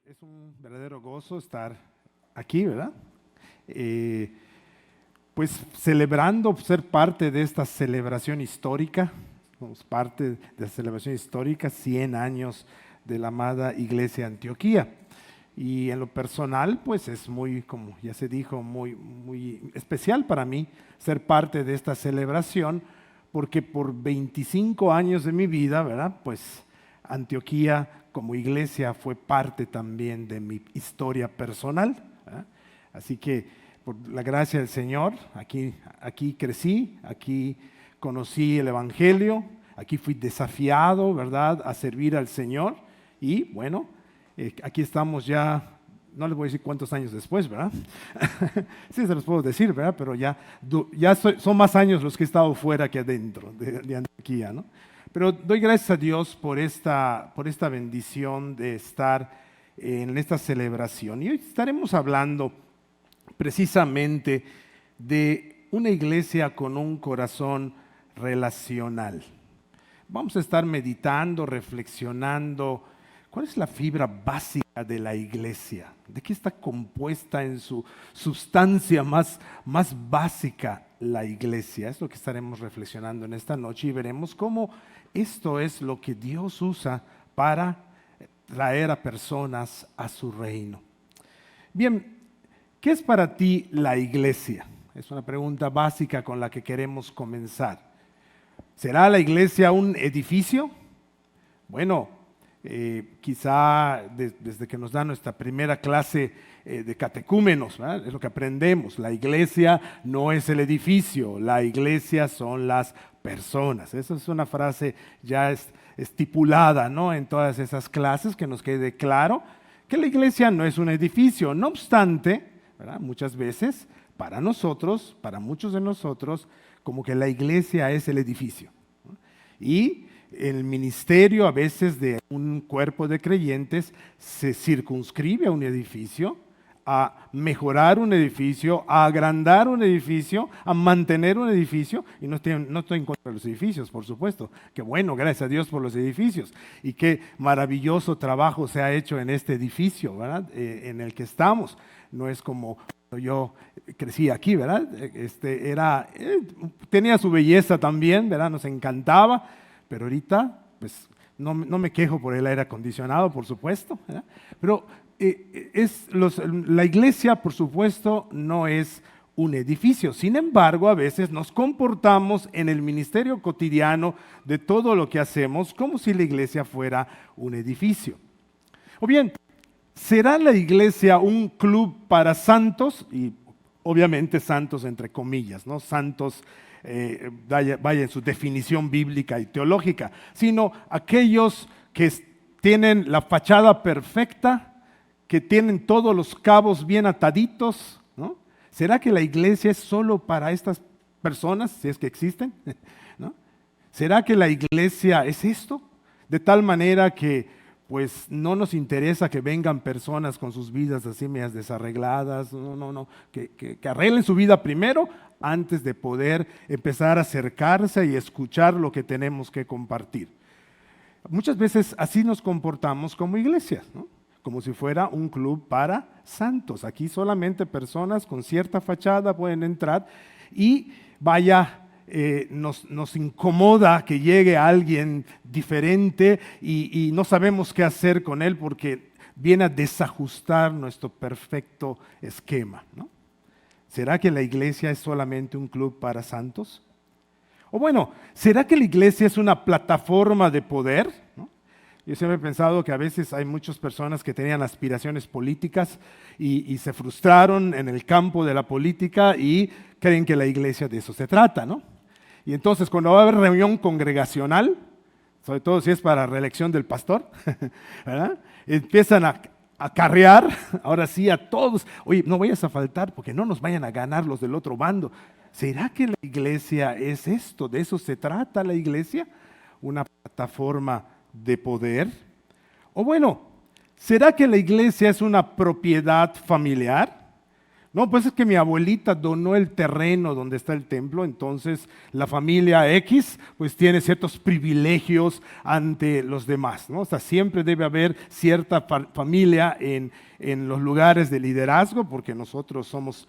Es un verdadero gozo estar aquí, ¿verdad? Pues celebrando, ser parte de esta celebración histórica, somos parte de la celebración histórica, 100 años de la amada Iglesia de Antioquía. Y en lo personal, pues es muy, como ya se dijo, muy especial para mí ser parte de esta celebración, porque por 25 años de mi vida, ¿verdad? Pues Antioquía como iglesia fue parte también de mi historia personal, ¿verdad? Así que por la gracia del Señor, aquí crecí, aquí conocí el Evangelio, aquí fui desafiado, ¿verdad?, a servir al Señor y bueno, aquí estamos ya, no les voy a decir cuántos años después, ¿verdad? Sí se los puedo decir, ¿verdad? Pero son más años los que he estado fuera que adentro de Antioquía, ¿no? Pero doy gracias a Dios por esta bendición de estar en esta celebración. Y hoy estaremos hablando precisamente de una iglesia con un corazón relacional. Vamos a estar meditando, reflexionando. ¿Cuál es la fibra básica de la iglesia? ¿De qué está compuesta en su sustancia más básica la iglesia? Es lo que estaremos reflexionando en esta noche y veremos cómo esto es lo que Dios usa para traer a personas a su reino. Bien, ¿qué es para ti la iglesia? Es una pregunta básica con la que queremos comenzar. ¿Será la iglesia un edificio? Bueno, quizá desde que nos da nuestra primera clase de catecúmenos, ¿verdad? Es lo que aprendemos. La iglesia no es el edificio, la iglesia son las personas. Esa es una frase ya estipulada, ¿no?, en todas esas clases, que nos quede claro que la iglesia no es un edificio. No obstante, ¿verdad?, muchas veces para nosotros, para muchos de nosotros, como que la iglesia es el edificio, ¿no? Y el ministerio a veces de un cuerpo de creyentes se circunscribe a un edificio, a mejorar un edificio, a agrandar un edificio, a mantener un edificio. Y no estoy en contra de los edificios, por supuesto. Qué bueno, gracias a Dios por los edificios. Y qué maravilloso trabajo se ha hecho en este edificio, ¿verdad?, en el que estamos. No es como yo crecí aquí, ¿verdad? Tenía su belleza también, ¿verdad? Nos encantaba. Pero ahorita, pues, no me quejo por el aire acondicionado, por supuesto, ¿verdad? Pero la iglesia, por supuesto, no es un edificio. Sin embargo, a veces nos comportamos en el ministerio cotidiano de todo lo que hacemos como si la iglesia fuera un edificio. O bien, ¿será la iglesia un club para santos? Y obviamente santos entre comillas, ¿no? Santos vaya en su definición bíblica y teológica, sino aquellos que tienen la fachada perfecta, que tienen todos los cabos bien ataditos, ¿no? ¿Será que la iglesia es solo para estas personas, si es que existen? ¿No? ¿Será que la iglesia es esto? De tal manera que pues no nos interesa que vengan personas con sus vidas así medias desarregladas, no, que arreglen su vida primero antes de poder empezar a acercarse y escuchar lo que tenemos que compartir. Muchas veces así nos comportamos como iglesia, ¿no?, como si fuera un club para santos. Aquí solamente personas con cierta fachada pueden entrar y nos incomoda que llegue alguien diferente y no sabemos qué hacer con él porque viene a desajustar nuestro perfecto esquema, ¿no? ¿Será que la iglesia es solamente un club para santos? O bueno, ¿será que la iglesia es una plataforma de poder? ¿No? Yo siempre he pensado que a veces hay muchas personas que tenían aspiraciones políticas y se frustraron en el campo de la política y creen que la iglesia de eso se trata, ¿no? Y entonces cuando va a haber reunión congregacional, sobre todo si es para reelección del pastor, ¿verdad?, empiezan a acarrear, ahora sí, a todos. Oye, no vayas a faltar porque no nos vayan a ganar los del otro bando. ¿Será que la iglesia es esto? ¿De eso se trata la iglesia? ¿Una plataforma de poder? O bueno, ¿será que la iglesia es una propiedad familiar? No, pues es que mi abuelita donó el terreno donde está el templo, entonces la familia X pues tiene ciertos privilegios ante los demás, ¿no? O sea, siempre debe haber cierta familia en los lugares de liderazgo porque nosotros somos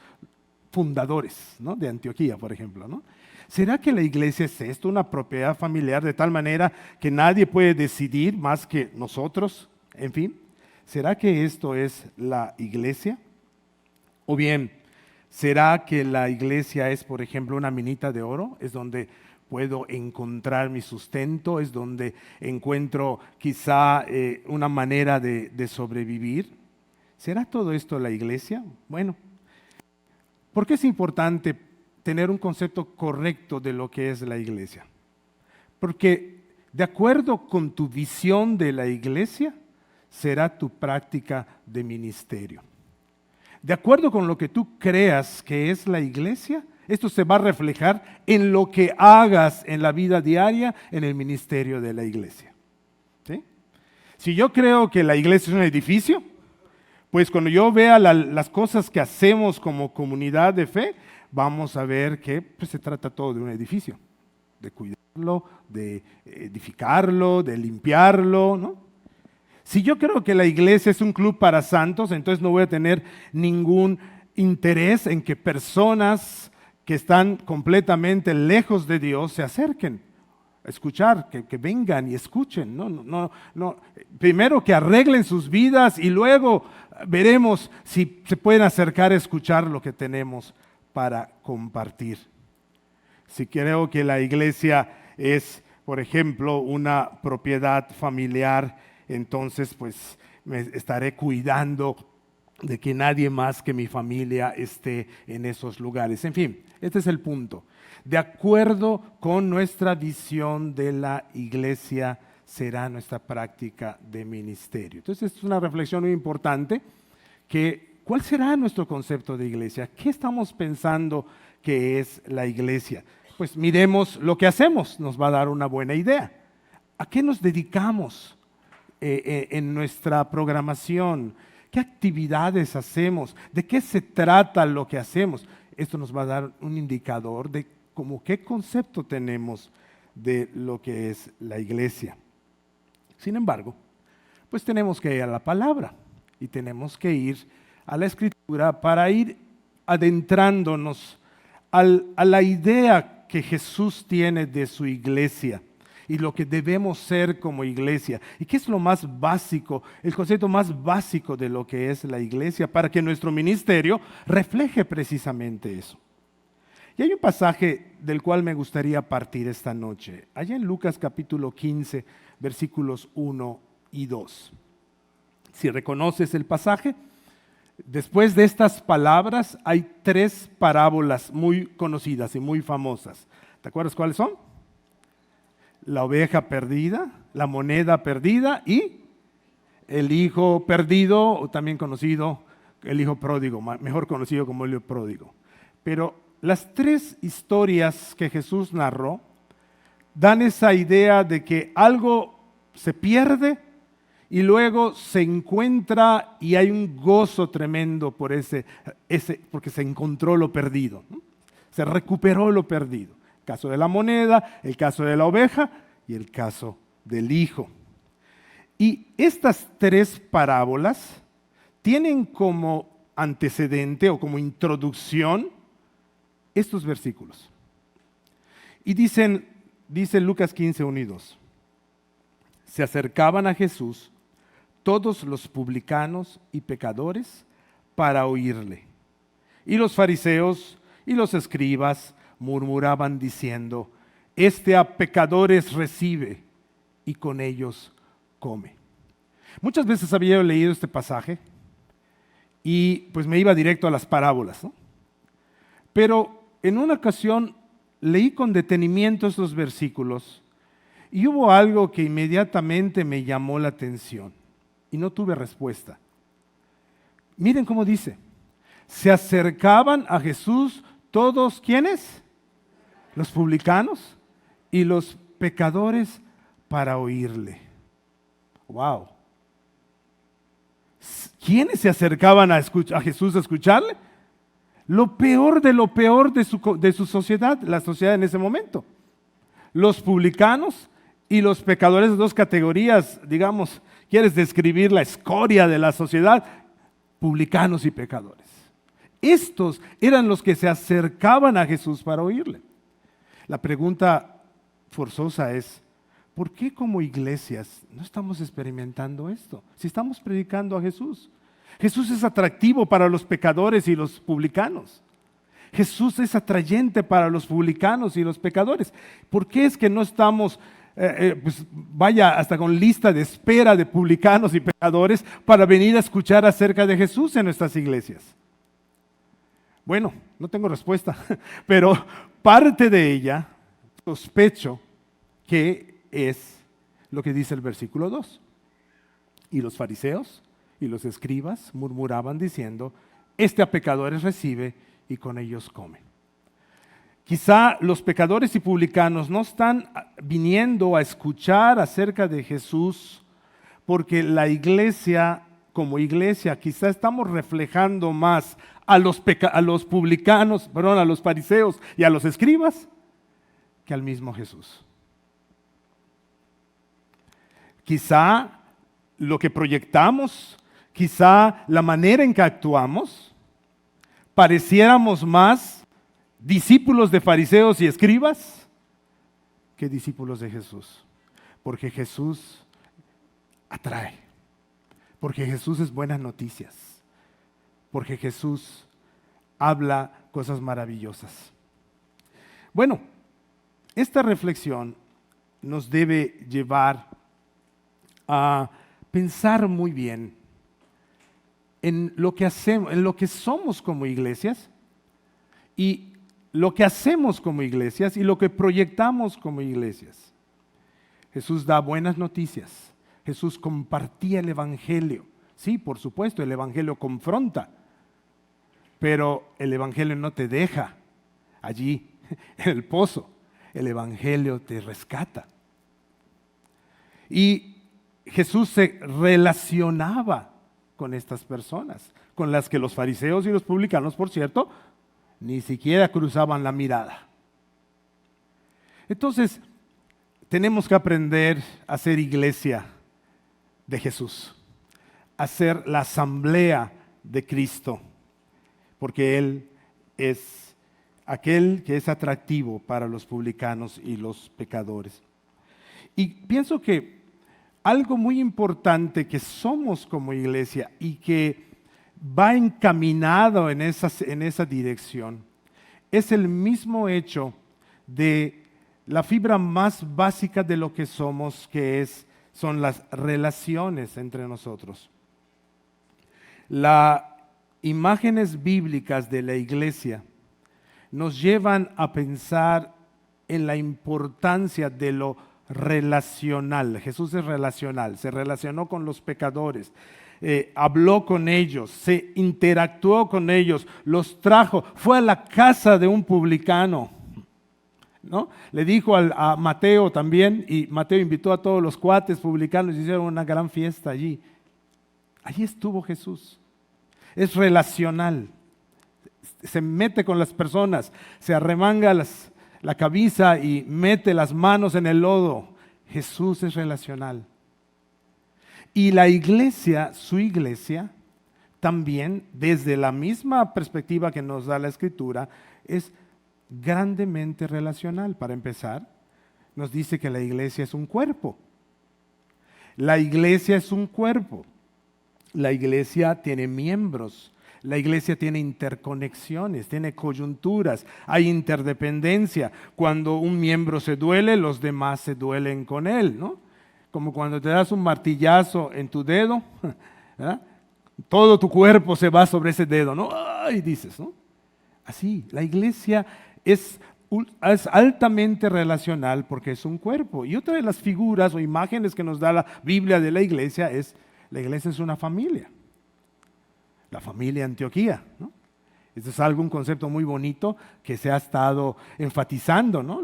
fundadores, ¿no? De Antioquía, por ejemplo, ¿no? ¿Será que la iglesia es esto, una propiedad familiar de tal manera que nadie puede decidir más que nosotros? En fin, ¿será que esto es la iglesia? O bien, ¿será que la iglesia es, por ejemplo, una minita de oro? Es donde puedo encontrar mi sustento, es donde encuentro quizá una manera de sobrevivir. ¿Será todo esto la iglesia? Bueno, ¿por qué es importante tener un concepto correcto de lo que es la iglesia? Porque de acuerdo con tu visión de la iglesia, será tu práctica de ministerio. De acuerdo con lo que tú creas que es la iglesia, esto se va a reflejar en lo que hagas en la vida diaria, en el ministerio de la iglesia. ¿Sí? Si yo creo que la iglesia es un edificio, pues cuando yo vea las cosas que hacemos como comunidad de fe, vamos a ver que pues, se trata todo de un edificio, de cuidarlo, de edificarlo, de limpiarlo, ¿no? Si yo creo que la iglesia es un club para santos, entonces no voy a tener ningún interés en que personas que están completamente lejos de Dios se acerquen a escuchar, que vengan y escuchen. No. Primero que arreglen sus vidas y luego veremos si se pueden acercar a escuchar lo que tenemos para compartir. Si creo que la iglesia es, por ejemplo, una propiedad familiar, entonces pues me estaré cuidando de que nadie más que mi familia esté en esos lugares. En fin, este es el punto. De acuerdo con nuestra visión de la iglesia, será nuestra práctica de ministerio. Entonces, es una reflexión muy importante. ¿Cuál será nuestro concepto de iglesia? ¿Qué estamos pensando que es la iglesia? Pues miremos lo que hacemos, nos va a dar una buena idea. ¿A qué nos dedicamos en nuestra programación? ¿Qué actividades hacemos? ¿De qué se trata lo que hacemos? Esto nos va a dar un indicador de qué concepto tenemos de lo que es la iglesia. Sin embargo, pues tenemos que ir a la palabra y tenemos que ir a la escritura para ir adentrándonos a la idea que Jesús tiene de su iglesia y lo que debemos ser como iglesia. ¿Y qué es lo más básico, el concepto más básico de lo que es la iglesia para que nuestro ministerio refleje precisamente eso? Y hay un pasaje del cual me gustaría partir esta noche, allá en Lucas capítulo 15, versículos 1 y 2. Si reconoces el pasaje, después de estas palabras hay 3 parábolas muy conocidas y muy famosas. ¿Te acuerdas cuáles son? La oveja perdida, la moneda perdida y el hijo perdido, o también conocido, el hijo pródigo, mejor conocido como el hijo pródigo. Pero las 3 historias que Jesús narró dan esa idea de que algo se pierde y luego se encuentra y hay un gozo tremendo por porque se encontró lo perdido, ¿no? Se recuperó lo perdido. El caso de la moneda, el caso de la oveja y el caso del hijo. Y estas 3 parábolas tienen como antecedente o como introducción estos versículos. Y dice Lucas 15, 1 y 2. Se acercaban a Jesús todos los publicanos y pecadores para oírle. Y los fariseos y los escribas murmuraban diciendo: este a pecadores recibe y con ellos come. Muchas veces había leído este pasaje y pues me iba directo a las parábolas, ¿no? Pero en una ocasión leí con detenimiento estos versículos y hubo algo que inmediatamente me llamó la atención y no tuve respuesta. Miren cómo dice: se acercaban a Jesús todos, ¿quiénes? Los publicanos y los pecadores para oírle. Wow. ¿Quiénes se acercaban a Jesús a escucharle? lo peor de su sociedad, la sociedad en ese momento. Los publicanos y los pecadores, dos categorías, digamos, quieres describir la escoria de la sociedad, publicanos y pecadores. Estos eran los que se acercaban a Jesús para oírle. La pregunta forzosa es, ¿por qué como iglesias no estamos experimentando esto? Si estamos predicando a Jesús. Jesús es atractivo para los pecadores y los publicanos. Jesús es atrayente para los publicanos y los pecadores. ¿Por qué es que no estamos, vaya, hasta con lista de espera de publicanos y pecadores para venir a escuchar acerca de Jesús en nuestras iglesias? Bueno, no tengo respuesta, pero parte de ella sospecho que es lo que dice el versículo 2. Y los fariseos y los escribas murmuraban diciendo, este a pecadores recibe y con ellos come. Quizá los pecadores y publicanos no están viniendo a escuchar acerca de Jesús porque la iglesia, como iglesia, quizá estamos reflejando más a los publicanos, a los fariseos y a los escribas que al mismo Jesús. Quizá lo que proyectamos, quizá la manera en que actuamos, pareciéramos más discípulos de fariseos y escribas que discípulos de Jesús. Porque Jesús atrae, porque Jesús es buenas noticias, porque Jesús habla cosas maravillosas. Bueno, esta reflexión nos debe llevar a pensar muy bien en lo que hacemos, en lo que somos como iglesias y lo que hacemos como iglesias y lo que proyectamos como iglesias. Jesús da buenas noticias. Jesús compartía el evangelio. Sí, por supuesto, el evangelio confronta, pero el evangelio no te deja allí en el pozo. El evangelio te rescata. Y Jesús se relacionaba con estas personas, con las que los fariseos y los publicanos, por cierto, ni siquiera cruzaban la mirada. Entonces, tenemos que aprender a ser iglesia de Jesús, a ser la asamblea de Cristo, porque Él es aquel que es atractivo para los publicanos y los pecadores. Y pienso que algo muy importante que somos como iglesia y que va encaminado en esa dirección es el mismo hecho de la fibra más básica de lo que somos, que son las relaciones entre nosotros. Las imágenes bíblicas de la iglesia nos llevan a pensar en la importancia de lo relacional. Jesús es relacional, se relacionó con los pecadores, habló con ellos, se interactuó con ellos, los trajo, fue a la casa de un publicano, ¿no? Le dijo a Mateo también, y Mateo invitó a todos los cuates publicanos y hicieron una gran fiesta allí. Allí estuvo Jesús. Es relacional, se mete con las personas, se arremanga la cabeza y mete las manos en el lodo. Jesús es relacional. Y la iglesia, su iglesia, también desde la misma perspectiva que nos da la Escritura, es grandemente relacional. Para empezar, nos dice que la iglesia es un cuerpo. La iglesia es un cuerpo. La iglesia tiene miembros. La iglesia tiene interconexiones, tiene coyunturas, hay interdependencia. Cuando un miembro se duele, los demás se duelen con él, ¿no? Como cuando te das un martillazo en tu dedo, ¿verdad? Todo tu cuerpo se va sobre ese dedo, ¿no? ¡Ay! Dices, ¿no? Así, la iglesia es altamente relacional porque es un cuerpo. Y otra de las figuras o imágenes que nos da la Biblia de la iglesia es, la iglesia es una familia. La familia Antioquía, ¿no? Esto es un concepto muy bonito que se ha estado enfatizando, ¿no?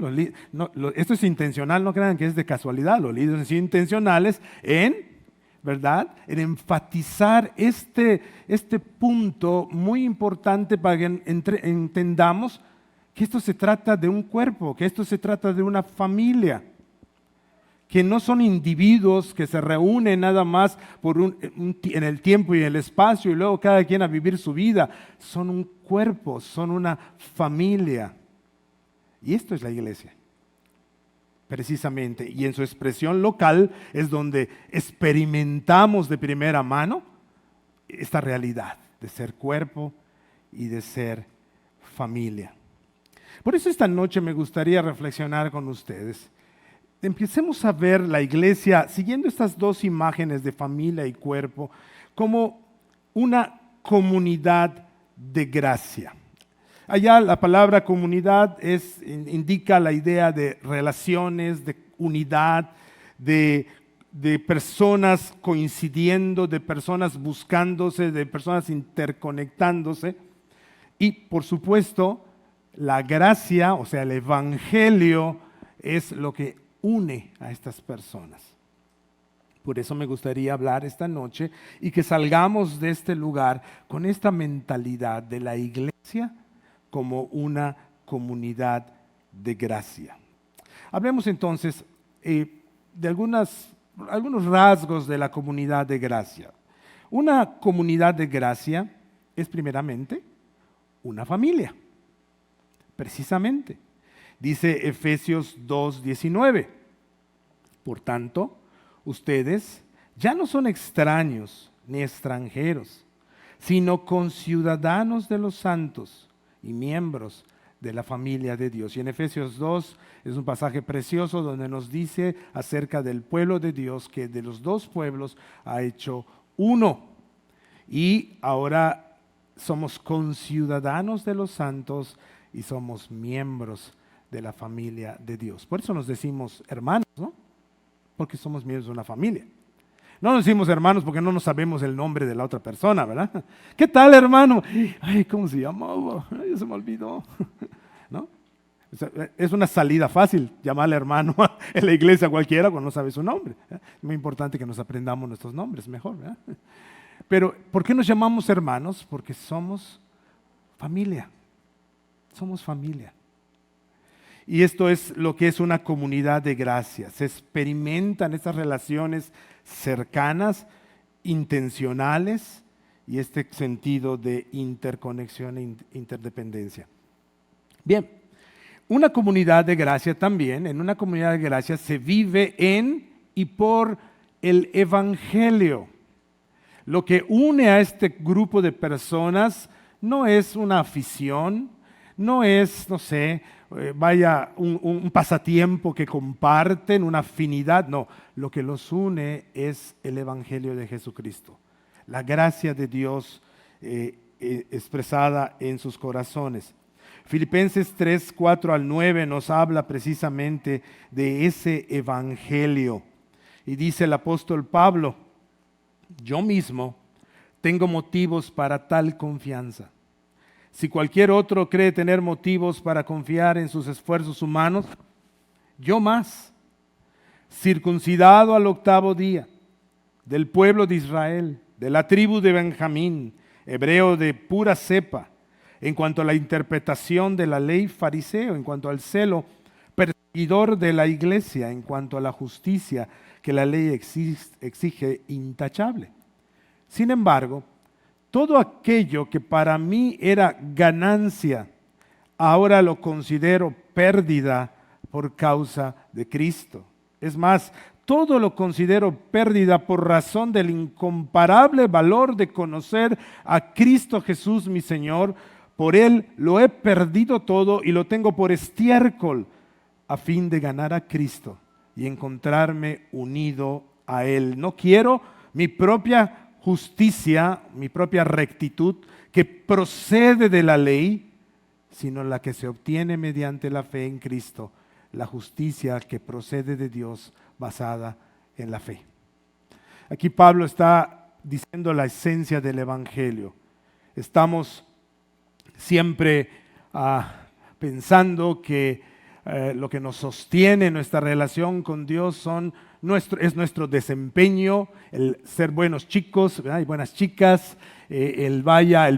Esto es intencional, no crean que es de casualidad. Los líderes han sido intencionales en ¿verdad? En enfatizar este punto muy importante para que entendamos que esto se trata de un cuerpo, que esto se trata de una familia, que no son individuos que se reúnen nada más en el tiempo y el espacio y luego cada quien a vivir su vida. Son un cuerpo, son una familia. Y esto es la iglesia, precisamente. Y en su expresión local es donde experimentamos de primera mano esta realidad de ser cuerpo y de ser familia. Por eso esta noche me gustaría reflexionar con ustedes. Empecemos a ver la iglesia, siguiendo estas dos imágenes de familia y cuerpo, como una comunidad de gracia. Allá la palabra comunidad indica la idea de relaciones, de unidad, de personas coincidiendo, de personas buscándose, de personas interconectándose. Y por supuesto, la gracia, o sea, el evangelio, es lo que une a estas personas. Por eso me gustaría hablar esta noche y que salgamos de este lugar con esta mentalidad de la iglesia como una comunidad de gracia. Hablemos entonces de algunos rasgos de la comunidad de gracia. Una comunidad de gracia es primeramente una familia, precisamente. Dice Efesios 2:19, por tanto, ustedes ya no son extraños ni extranjeros, sino conciudadanos de los santos y miembros de la familia de Dios. Y en Efesios 2 es un pasaje precioso donde nos dice acerca del pueblo de Dios, que de los dos pueblos ha hecho uno. Y ahora somos conciudadanos de los santos y somos miembros de la familia de Dios. Por eso nos decimos hermanos, ¿no? Porque somos miembros de una familia. No nos decimos hermanos porque no nos sabemos el nombre de la otra persona, ¿verdad? ¿Qué tal, hermano? Ay, ¿cómo se llamaba? Ay, se me olvidó. ¿No? Es una salida fácil llamarle hermano en la iglesia a cualquiera cuando no sabe su nombre. Es muy importante que nos aprendamos nuestros nombres mejor, ¿verdad? Pero, ¿por qué nos llamamos hermanos? Porque somos familia. Somos familia. Y esto es lo que es una comunidad de gracia. Se experimentan estas relaciones cercanas, intencionales y este sentido de interconexión e interdependencia. Bien, una comunidad de gracia también, en una comunidad de gracia se vive en y por el evangelio. Lo que une a este grupo de personas no es una afición, no es, no sé, un pasatiempo que comparten, una afinidad, no. Lo que los une es el evangelio de Jesucristo, la gracia de Dios expresada en sus corazones. Filipenses 3, 4 al 9 nos habla precisamente de ese evangelio. Y dice el apóstol Pablo: yo mismo tengo motivos para tal confianza. Si cualquier otro cree tener motivos para confiar en sus esfuerzos humanos, yo más, circuncidado al 8º día, del pueblo de Israel, de la tribu de Benjamín, hebreo de pura cepa, en cuanto a la interpretación de la ley, fariseo, en cuanto al celo, perseguidor de la iglesia, en cuanto a la justicia que la ley exige, intachable. Sin embargo, todo aquello que para mí era ganancia, ahora lo considero pérdida por causa de Cristo. Es más, todo lo considero pérdida por razón del incomparable valor de conocer a Cristo Jesús mi Señor. Por Él lo he perdido todo y lo tengo por estiércol, a fin de ganar a Cristo y encontrarme unido a Él. No quiero mi propia justicia, mi propia rectitud, que procede de la ley, sino la que se obtiene mediante la fe en Cristo, la justicia que procede de Dios basada en la fe. Aquí Pablo está diciendo la esencia del evangelio. Estamos siempre pensando que lo que nos sostiene nuestra relación con Dios son es nuestro desempeño, el ser buenos chicos, ¿verdad? Y buenas chicas, el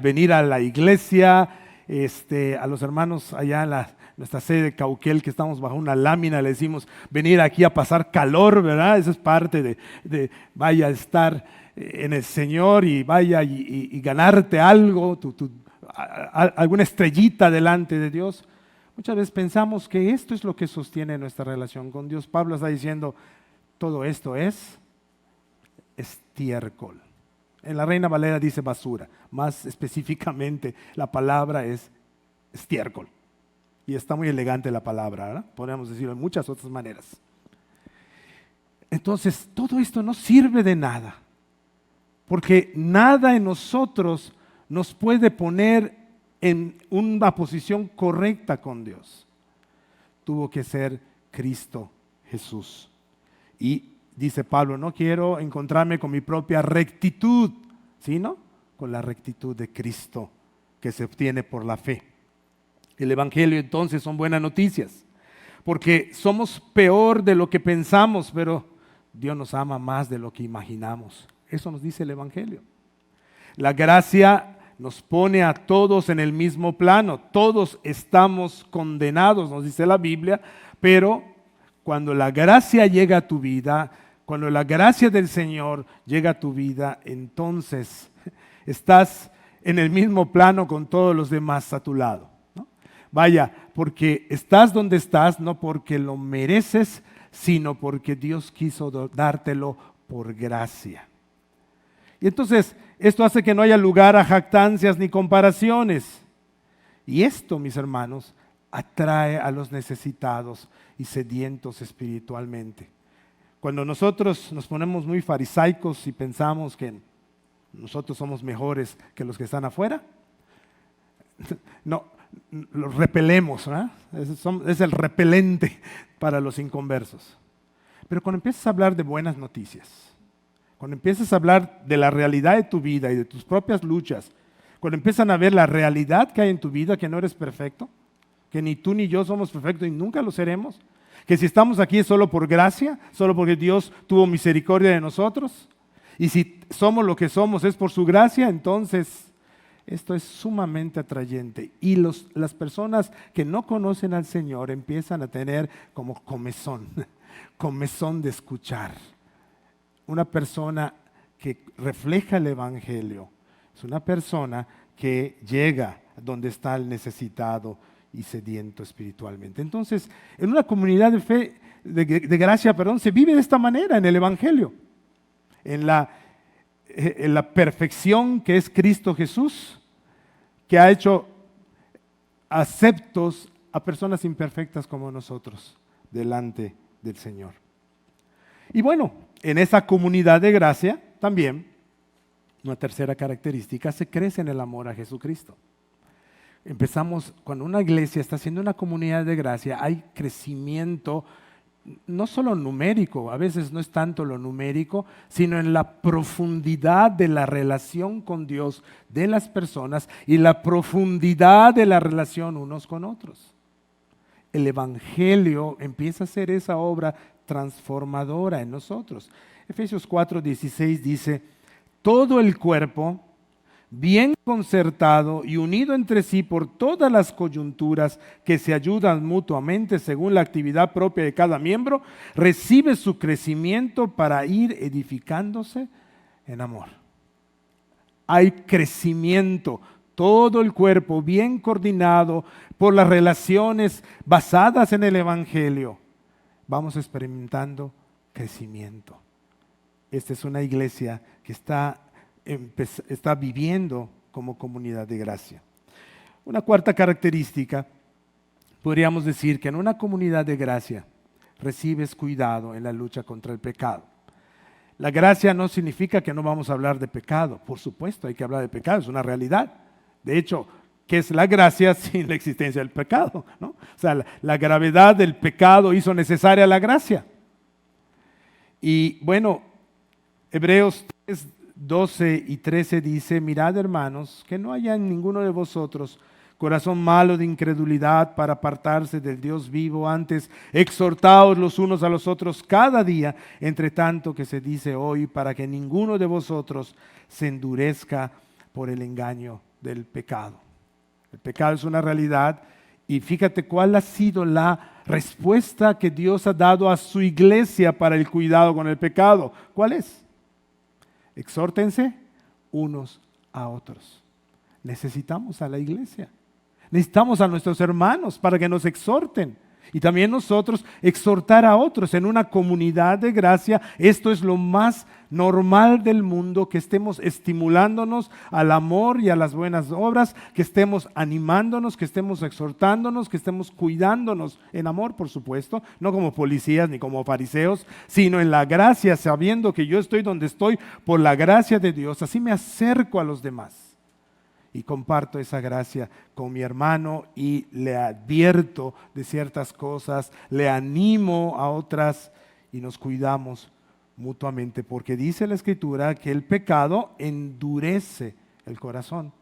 venir a la iglesia, a los hermanos allá en nuestra sede de Cauquel, que estamos bajo una lámina, le decimos venir aquí a pasar calor, ¿verdad? Eso es parte de vaya a estar en el Señor y vaya y ganarte algo, alguna estrellita delante de Dios. Muchas veces pensamos que esto es lo que sostiene nuestra relación con Dios. Pablo está diciendo, todo esto es estiércol. En la Reina Valera dice basura, más específicamente la palabra es estiércol. Y está muy elegante la palabra, ¿verdad? Podríamos decirlo de muchas otras maneras. Entonces, todo esto no sirve de nada, porque nada en nosotros nos puede poner en una posición correcta con Dios. Tuvo que ser Cristo Jesús. Y dice Pablo, no quiero encontrarme con mi propia rectitud, sino con la rectitud de Cristo que se obtiene por la fe. El Evangelio entonces son buenas noticias, porque somos peor de lo que pensamos, pero Dios nos ama más de lo que imaginamos. Eso nos dice el Evangelio. La gracia nos pone a todos en el mismo plano. Todos estamos condenados, nos dice la Biblia, pero cuando la gracia llega a tu vida, cuando la gracia del Señor llega a tu vida, entonces estás en el mismo plano con todos los demás a tu lado, ¿no? Vaya, porque estás donde estás, no porque lo mereces, sino porque Dios quiso dártelo por gracia. Y entonces, esto hace que no haya lugar a jactancias ni comparaciones. Y esto, mis hermanos, atrae a los necesitados y sedientos espiritualmente. Cuando nosotros nos ponemos muy farisaicos y pensamos que nosotros somos mejores que los que están afuera, no, los repelemos, ¿verdad? Es el repelente para los inconversos. Pero cuando empiezas a hablar de buenas noticias, cuando empiezas a hablar de la realidad de tu vida y de tus propias luchas, cuando empiezan a ver la realidad que hay en tu vida, que no eres perfecto, que ni tú ni yo somos perfectos y nunca lo seremos, que si estamos aquí es solo por gracia, solo porque Dios tuvo misericordia de nosotros, y si somos lo que somos es por su gracia, entonces esto es sumamente atrayente. Y las personas que no conocen al Señor empiezan a tener como comezón de escuchar. Una persona que refleja el Evangelio es una persona que llega donde está el necesitado y sediento espiritualmente. Entonces, en una comunidad de fe, de gracia, se vive de esta manera en el Evangelio. En la perfección que es Cristo Jesús, que ha hecho aceptos a personas imperfectas como nosotros delante del Señor. Y bueno, en esa comunidad de gracia también, una tercera característica, se crece en el amor a Jesucristo. Empezamos, cuando una iglesia está siendo una comunidad de gracia, hay crecimiento, no solo numérico, a veces no es tanto lo numérico, sino en la profundidad de la relación con Dios de las personas y la profundidad de la relación unos con otros. El Evangelio empieza a ser esa obra transformadora en nosotros. Efesios 4:16 dice, todo el cuerpo, bien concertado y unido entre sí por todas las coyunturas que se ayudan mutuamente según la actividad propia de cada miembro, recibe su crecimiento para ir edificándose en amor. Hay crecimiento, todo el cuerpo bien coordinado por las relaciones basadas en el Evangelio. Vamos experimentando crecimiento. Esta es una iglesia que está viviendo como comunidad de gracia. Una cuarta característica, podríamos decir que en una comunidad de gracia recibes cuidado en la lucha contra el pecado. La gracia no significa que no vamos a hablar de pecado. Por supuesto, hay que hablar de pecado, es una realidad. De hecho, ¿qué es la gracia sin la existencia del pecado? ¿No? O sea, la gravedad del pecado hizo necesaria la gracia. Y bueno, Hebreos 3, 12 y 13 dice, mirad hermanos, que no haya en ninguno de vosotros corazón malo de incredulidad para apartarse del Dios vivo. Antes, exhortaos los unos a los otros cada día, entre tanto que se dice hoy, para que ninguno de vosotros se endurezca por el engaño del pecado. El pecado es una realidad y fíjate cuál ha sido la respuesta que Dios ha dado a su iglesia para el cuidado con el pecado. ¿Cuál es? Exhórtense unos a otros. Necesitamos a la iglesia. Necesitamos a nuestros hermanos para que nos exhorten. Y también nosotros exhortar a otros en una comunidad de gracia. Esto es lo más normal del mundo, que estemos estimulándonos al amor y a las buenas obras, que estemos animándonos, que estemos exhortándonos, que estemos cuidándonos en amor, por supuesto, no como policías ni como fariseos, sino en la gracia, sabiendo que yo estoy donde estoy por la gracia de Dios. Así me acerco a los demás y comparto esa gracia con mi hermano y le advierto de ciertas cosas, le animo a otras y nos cuidamos mutuamente, porque dice la Escritura que el pecado endurece el corazón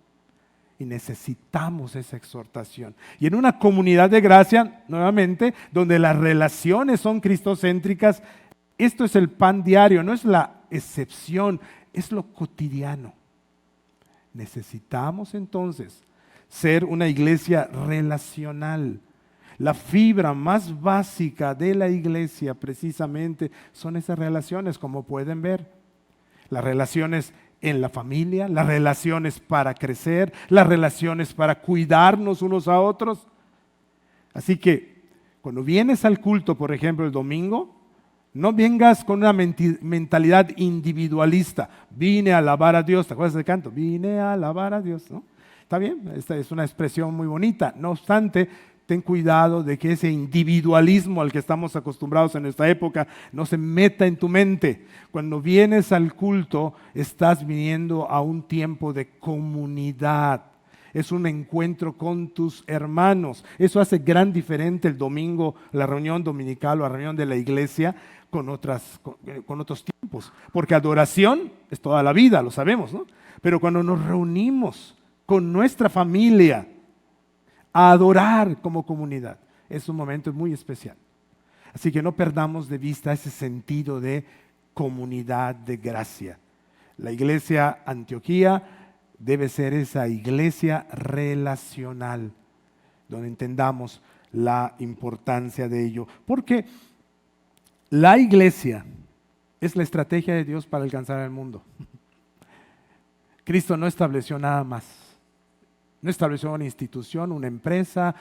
y necesitamos esa exhortación. Y en una comunidad de gracia, nuevamente, donde las relaciones son cristocéntricas, esto es el pan diario, no es la excepción, es lo cotidiano. Necesitamos entonces ser una iglesia relacional. La fibra más básica de la iglesia precisamente son esas relaciones, como pueden ver. Las relaciones en la familia, las relaciones para crecer, las relaciones para cuidarnos unos a otros. Así que cuando vienes al culto, por ejemplo, el domingo, no vengas con una mentalidad individualista. Vine a alabar a Dios. ¿Te acuerdas del canto? Vine a alabar a Dios, ¿no? Está bien, esta es una expresión muy bonita. No obstante, ten cuidado de que ese individualismo al que estamos acostumbrados en esta época no se meta en tu mente. Cuando vienes al culto, estás viniendo a un tiempo de comunidad. Es un encuentro con tus hermanos. Eso hace gran diferente el domingo, la reunión dominical o la reunión de la iglesia con otros tiempos. Porque adoración es toda la vida, lo sabemos, ¿no? Pero cuando nos reunimos con nuestra familia a adorar como comunidad, es un momento muy especial. Así que no perdamos de vista ese sentido de comunidad de gracia. La iglesia Antioquía debe ser esa iglesia relacional, donde entendamos la importancia de ello. Porque la iglesia es la estrategia de Dios para alcanzar el mundo. Cristo no estableció nada más. No estableció una institución, una empresa.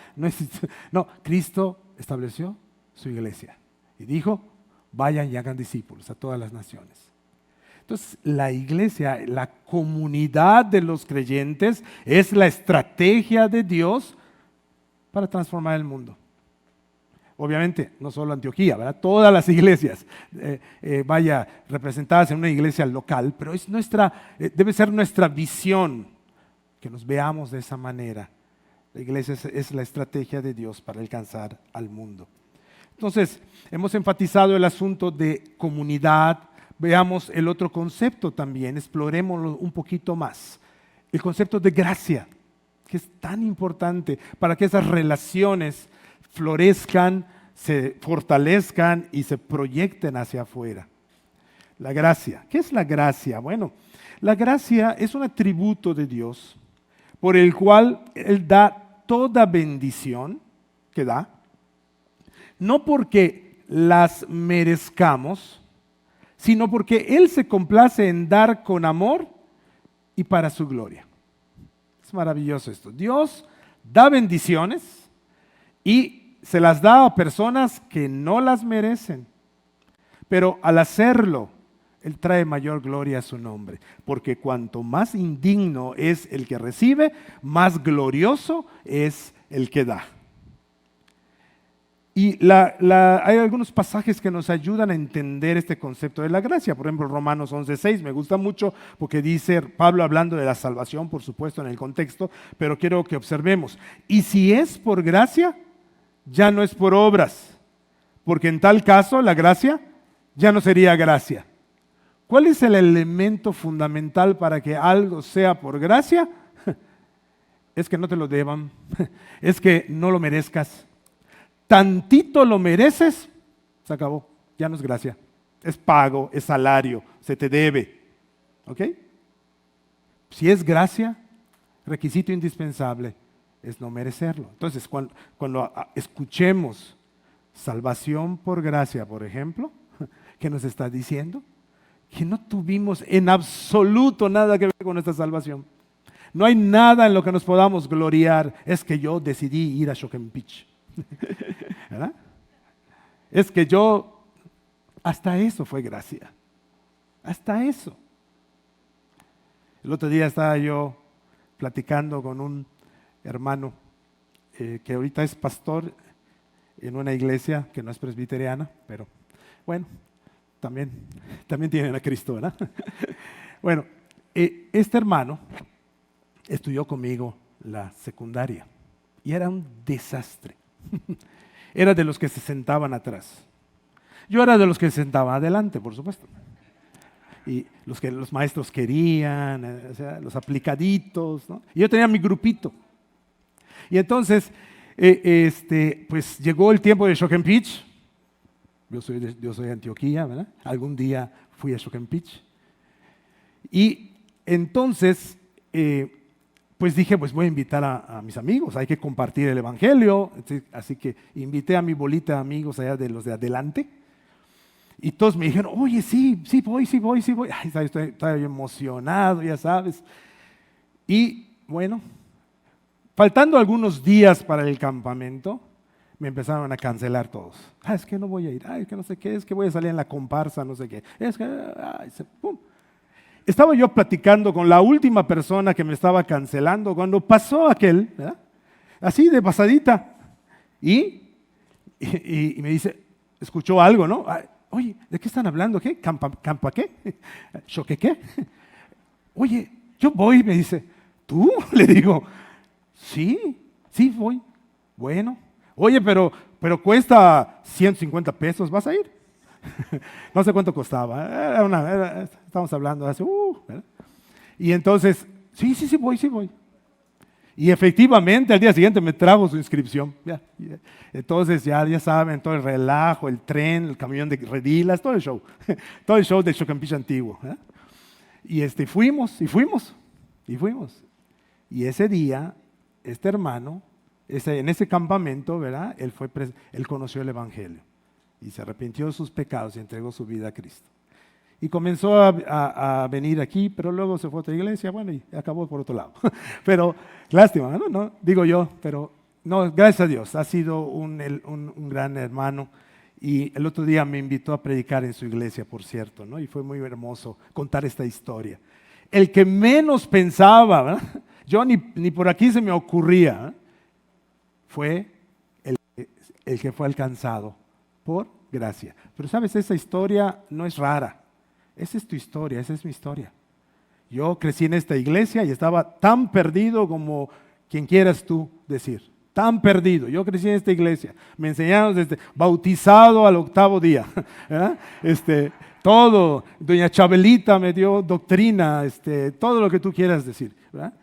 No, Cristo estableció su iglesia. Y dijo, vayan y hagan discípulos a todas las naciones. Entonces, la iglesia, la comunidad de los creyentes es la estrategia de Dios para transformar el mundo. Obviamente, no solo Antioquía, ¿verdad? Todas las iglesias, representadas en una iglesia local, pero es debe ser nuestra visión que nos veamos de esa manera. La iglesia es la estrategia de Dios para alcanzar al mundo. Entonces, hemos enfatizado el asunto de comunidad. Veamos el otro concepto también, explorémoslo un poquito más. El concepto de gracia, que es tan importante para que esas relaciones florezcan, se fortalezcan y se proyecten hacia afuera. La gracia. ¿Qué es la gracia? Bueno, la gracia es un atributo de Dios por el cual Él da toda bendición que da, no porque las merezcamos, sino porque Él se complace en dar con amor y para su gloria. Es maravilloso esto. Dios da bendiciones y se las da a personas que no las merecen. Pero al hacerlo, Él trae mayor gloria a su nombre. Porque cuanto más indigno es el que recibe, más glorioso es el que da. Y hay algunos pasajes que nos ayudan a entender este concepto de la gracia. Por ejemplo, Romanos 11:6 me gusta mucho porque dice Pablo hablando de la salvación, por supuesto, en el contexto, pero quiero que observemos. Y si es por gracia, ya no es por obras, porque en tal caso la gracia ya no sería gracia. ¿Cuál es el elemento fundamental para que algo sea por gracia? es que no te lo deban, es que no lo merezcas. Tantito lo mereces, se acabó, ya no es gracia. Es pago, es salario, se te debe. ¿Ok? Si es gracia, requisito indispensable es no merecerlo. Entonces, cuando escuchemos salvación por gracia, por ejemplo, ¿qué nos está diciendo? Que no tuvimos en absoluto nada que ver con esta salvación. No hay nada en lo que nos podamos gloriar. Es que yo decidí ir a Shokenpich. ¿Verdad? Es que hasta eso fue gracia. Hasta eso. El otro día estaba yo platicando con un hermano que ahorita es pastor en una iglesia que no es presbiteriana, pero bueno, también tienen a Cristo, ¿verdad? Bueno, este hermano estudió conmigo la secundaria y era un desastre. Era de los que se sentaban atrás. Yo era de los que se sentaban adelante, por supuesto. Y los que los maestros querían, o sea, los aplicaditos, ¿no? Y yo tenía mi grupito. Y entonces, pues llegó el tiempo de Shokenpich. Yo soy de Antioquía, ¿verdad? Algún día fui a Shokenpich. Y entonces, pues dije, pues voy a invitar a mis amigos, hay que compartir el evangelio. Así que invité a mi bolita de amigos allá de los de adelante. Y todos me dijeron, oye, sí voy. Ay, estoy emocionado, ya sabes. Y bueno, faltando algunos días para el campamento, me empezaron a cancelar todos. Es que no voy a ir, es que no sé qué, es que voy a salir en la comparsa, no sé qué. Es que, ¡pum! Estaba yo platicando con la última persona que me estaba cancelando cuando pasó aquel, ¿verdad? Así de pasadita. Y me dice, escuchó algo, ¿no? Oye, ¿de qué están hablando? ¿Qué? ¿Campa qué? ¿Choque qué? Oye, yo voy, me dice. ¿Tú? Le digo, sí voy. Bueno. Oye, pero cuesta 150 pesos, ¿vas a ir? No sé cuánto costaba. Estamos hablando hace, ¿verdad? Y entonces, sí voy. Y efectivamente al día siguiente me trajo su inscripción. Entonces ya saben, todo el relajo, el tren, el camión de redilas, todo el show. Todo el show de Shokenpich antiguo. Y fuimos. Y ese día, este hermano, en ese campamento, ¿verdad? Él conoció el evangelio y se arrepintió de sus pecados y entregó su vida a Cristo. Y comenzó a venir aquí, pero luego se fue a otra iglesia, bueno, y acabó por otro lado. Pero, lástima, ¿no? No digo yo, pero no, gracias a Dios, ha sido un gran hermano. Y el otro día me invitó a predicar en su iglesia, por cierto, ¿no? Y fue muy hermoso contar esta historia. El que menos pensaba, ¿verdad? Yo ni por aquí se me ocurría, fue el que fue alcanzado por gracia. Pero sabes, esa historia no es rara. Esa es tu historia, esa es mi historia. Yo crecí en esta iglesia y estaba tan perdido como quien quieras tú decir. Tan perdido. Yo crecí en esta iglesia. Me enseñaron desde bautizado al 8º día. ¿Verdad? Todo. Doña Chabelita me dio doctrina, todo lo que tú quieras decir. ¿Verdad?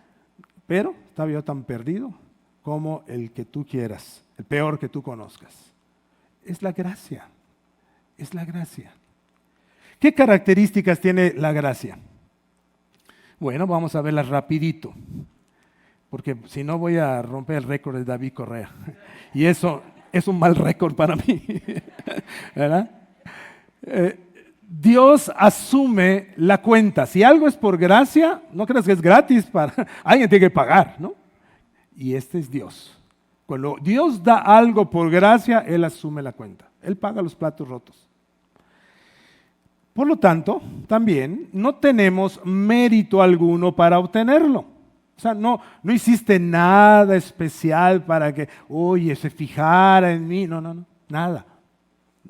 Pero estaba yo tan perdido como el que tú quieras, el peor que tú conozcas. Es la gracia. Es la gracia. ¿Qué características tiene la gracia? Bueno, vamos a verlas rapidito, porque si no voy a romper el récord de David Correa. Y eso es un mal récord para mí. ¿Verdad? Dios asume la cuenta. Si algo es por gracia, no creas que es gratis, alguien tiene que pagar, ¿no? Y este es Dios. Cuando Dios da algo por gracia, Él asume la cuenta. Él paga los platos rotos. Por lo tanto, también no tenemos mérito alguno para obtenerlo. O sea, no hiciste nada especial para que, oye, se fijara en mí. No, nada.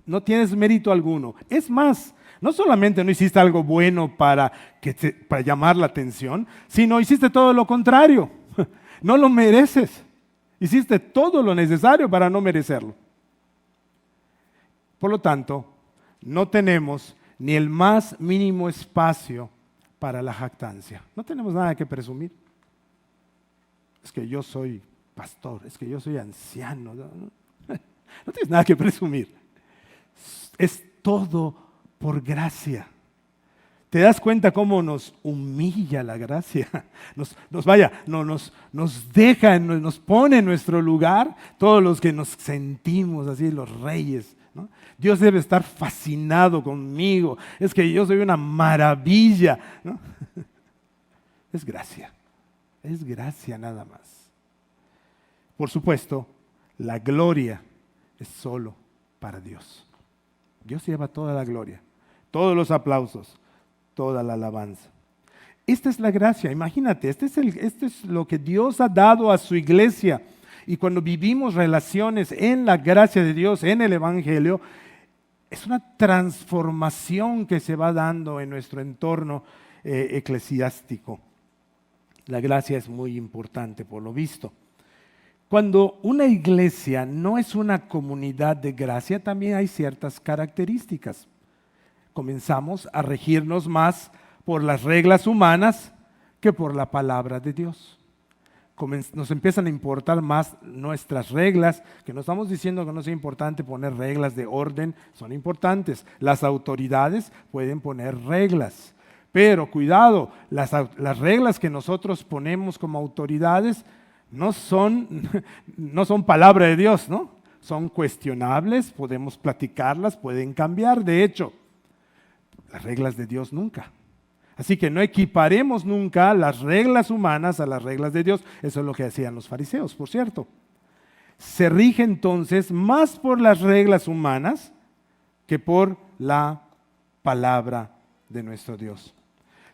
No tienes mérito alguno. Es más, no solamente no hiciste algo bueno para llamar la atención, sino hiciste todo lo contrario. No lo mereces. Hiciste todo lo necesario para no merecerlo. Por lo tanto, no tenemos ni el más mínimo espacio para la jactancia. No tenemos nada que presumir. Es que yo soy pastor, es que yo soy anciano. No tienes nada que presumir. Es todo por gracia. ¿Te das cuenta cómo nos humilla la gracia? Nos deja, nos pone en nuestro lugar, todos los que nos sentimos así, los reyes, ¿no? Dios debe estar fascinado conmigo, es que yo soy una maravilla, ¿no? Es gracia nada más. Por supuesto, la gloria es solo para Dios. Dios lleva toda la gloria, todos los aplausos, toda la alabanza. Esta es la gracia, imagínate, este es lo que Dios ha dado a su iglesia. Y cuando vivimos relaciones en la gracia de Dios, en el Evangelio, es una transformación que se va dando en nuestro entorno eclesiástico. La gracia es muy importante por lo visto. Cuando una iglesia no es una comunidad de gracia, también hay ciertas características. Comenzamos a regirnos más por las reglas humanas que por la palabra de Dios. Nos empiezan a importar más nuestras reglas, que no estamos diciendo que no sea importante poner reglas de orden, son importantes. Las autoridades pueden poner reglas, pero cuidado, las reglas que nosotros ponemos como autoridades no son palabra de Dios, ¿no? Son cuestionables, podemos platicarlas, pueden cambiar, de hecho. Las reglas de Dios nunca. Así que no equiparemos nunca las reglas humanas a las reglas de Dios. Eso es lo que hacían los fariseos, por cierto. Se rige entonces más por las reglas humanas que por la palabra de nuestro Dios.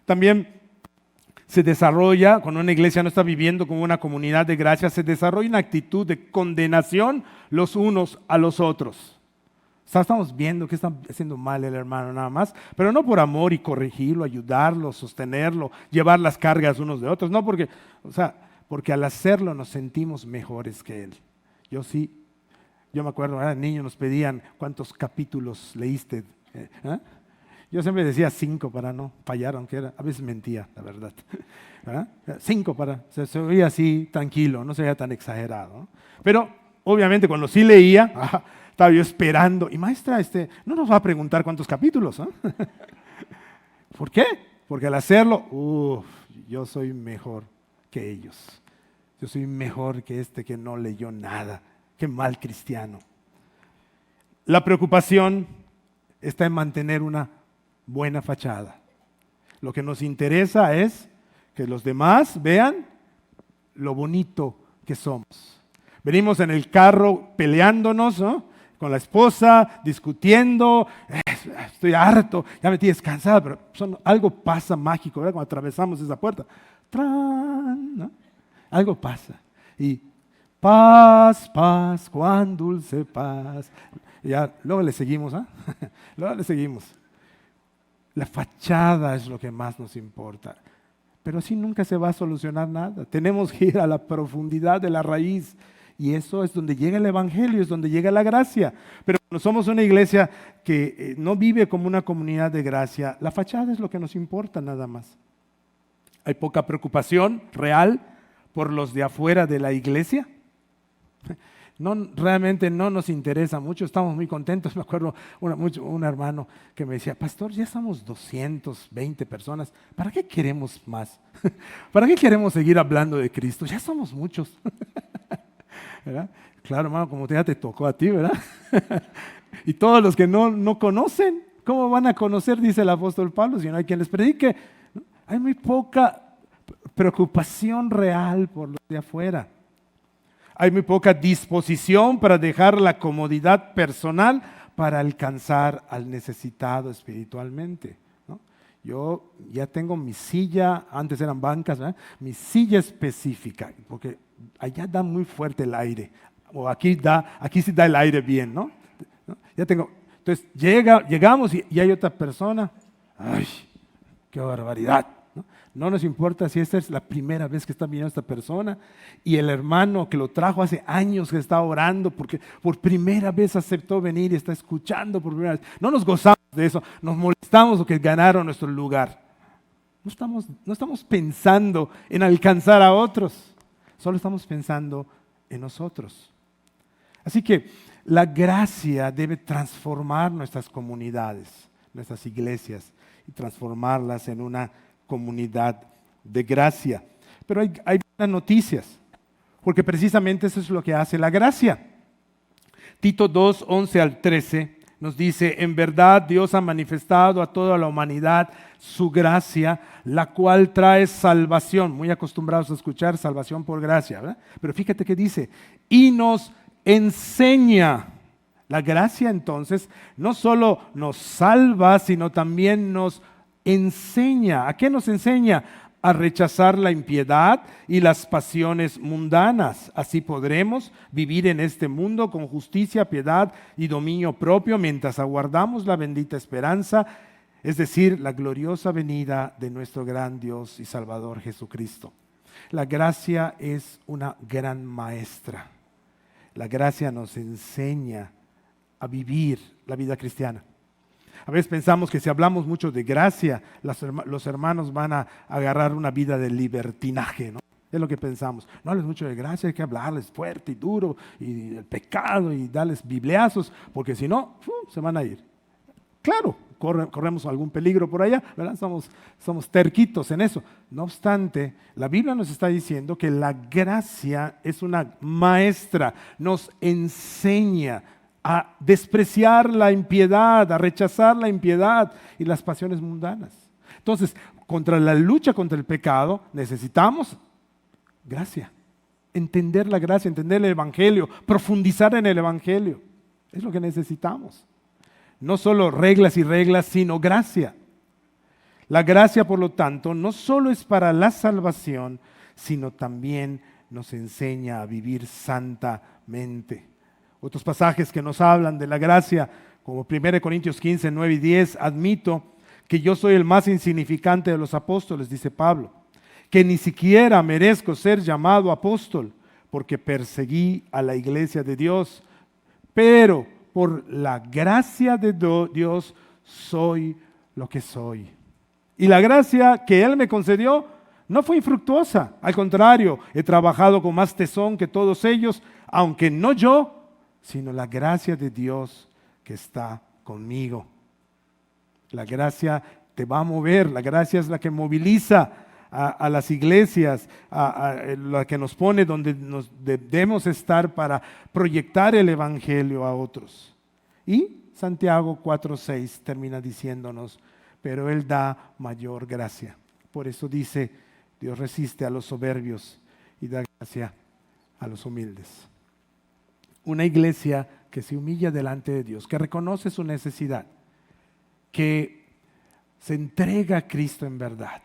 También se desarrolla, cuando una iglesia no está viviendo como una comunidad de gracia, se desarrolla una actitud de condenación los unos a los otros. O sea, estamos viendo que está haciendo mal el hermano nada más, pero no por amor y corregirlo, ayudarlo, sostenerlo, llevar las cargas unos de otros, no porque al hacerlo nos sentimos mejores que él. Yo me acuerdo, era niño, nos pedían cuántos capítulos leíste. Yo siempre decía 5 para no fallar, aunque a veces mentía, la verdad. 5 para, se oía así tranquilo, no se veía tan exagerado, ¿no? Pero obviamente cuando sí leía, estaba yo esperando, y maestra, no nos va a preguntar cuántos capítulos, ¿no? ¿Por qué? Porque al hacerlo, yo soy mejor que ellos. Yo soy mejor que que no leyó nada. Qué mal cristiano. La preocupación está en mantener una buena fachada. Lo que nos interesa es que los demás vean lo bonito que somos. Venimos en el carro peleándonos, ¿no?, con la esposa, discutiendo, estoy harto, ya me tienes cansada, pero algo pasa mágico, ¿verdad? Cuando atravesamos esa puerta, ¡tran!, ¿no? Algo pasa. Y paz, paz, cuán dulce paz. Y ya, luego le seguimos, luego le seguimos. La fachada es lo que más nos importa. Pero así nunca se va a solucionar nada. Tenemos que ir a la profundidad de la raíz. Y eso es donde llega el Evangelio, es donde llega la gracia. Pero cuando somos una iglesia que no vive como una comunidad de gracia, la fachada es lo que nos importa nada más. Hay poca preocupación real por los de afuera de la iglesia. Realmente no nos interesa mucho, estamos muy contentos. Me acuerdo un hermano que me decía, pastor, ya somos 220 personas, ¿para qué queremos más? ¿Para qué queremos seguir hablando de Cristo? Ya somos muchos. ¿Verdad? Claro, hermano, como ya te tocó a ti, ¿verdad? Y todos los que no conocen, ¿cómo van a conocer? Dice el apóstol Pablo, si no hay quien les predique. Hay muy poca preocupación real por los de afuera. Hay muy poca disposición para dejar la comodidad personal para alcanzar al necesitado espiritualmente, ¿no? Yo ya tengo mi silla, antes eran bancas, ¿verdad?, mi silla específica, porque allá da muy fuerte el aire, o aquí sí da el aire bien, ¿no? Ya tengo, entonces llegamos y hay otra persona, ¡ay, qué barbaridad! No nos importa si esta es la primera vez que está viniendo esta persona y el hermano que lo trajo hace años que está orando porque por primera vez aceptó venir y está escuchando por primera vez. No nos gozamos de eso, nos molestamos porque ganaron nuestro lugar. No estamos pensando en alcanzar a otros. Solo estamos pensando en nosotros. Así que la gracia debe transformar nuestras comunidades, nuestras iglesias, y transformarlas en una comunidad de gracia. Pero hay buenas noticias, porque precisamente eso es lo que hace la gracia. Tito 2, 11 al 13 nos dice: en verdad Dios ha manifestado a toda la humanidad su gracia, la cual trae salvación. Muy acostumbrados a escuchar salvación por gracia, ¿verdad? Pero fíjate que dice, y nos enseña. La gracia entonces no solo nos salva, sino también nos enseña. ¿A qué nos enseña? A rechazar la impiedad y las pasiones mundanas. Así podremos vivir en este mundo con justicia, piedad y dominio propio mientras aguardamos la bendita esperanza, es decir, la gloriosa venida de nuestro gran Dios y Salvador Jesucristo. La gracia es una gran maestra. La gracia nos enseña a vivir la vida cristiana. A veces pensamos que si hablamos mucho de gracia, los hermanos van a agarrar una vida de libertinaje, ¿no? Es lo que pensamos. No hables mucho de gracia, hay que hablarles fuerte y duro, y el pecado, y darles bibliazos, porque si no, se van a ir. Claro, corremos algún peligro por allá, ¿verdad? Somos terquitos en eso. No obstante, la Biblia nos está diciendo que la gracia es una maestra, nos enseña a despreciar la impiedad, a rechazar la impiedad y las pasiones mundanas. Entonces, contra la lucha contra el pecado, necesitamos gracia. Entender la gracia, entender el Evangelio, profundizar en el Evangelio. Es lo que necesitamos. No solo reglas y reglas, sino gracia. La gracia, por lo tanto, no solo es para la salvación, sino también nos enseña a vivir santamente. Otros pasajes que nos hablan de la gracia, como 1 Corintios 15, 9 y 10, admito que yo soy el más insignificante de los apóstoles, dice Pablo, que ni siquiera merezco ser llamado apóstol, porque perseguí a la iglesia de Dios, pero por la gracia de Dios soy lo que soy. Y la gracia que Él me concedió no fue infructuosa, al contrario, he trabajado con más tesón que todos ellos, aunque no yo, sino la gracia de Dios que está conmigo. La gracia te va a mover, la gracia es la que moviliza a las iglesias, la que nos pone donde nos debemos estar para proyectar el Evangelio a otros. Y Santiago 4:6 termina diciéndonos, pero Él da mayor gracia. Por eso dice, Dios resiste a los soberbios y da gracia a los humildes. Una iglesia que se humilla delante de Dios, que reconoce su necesidad, que se entrega a Cristo en verdad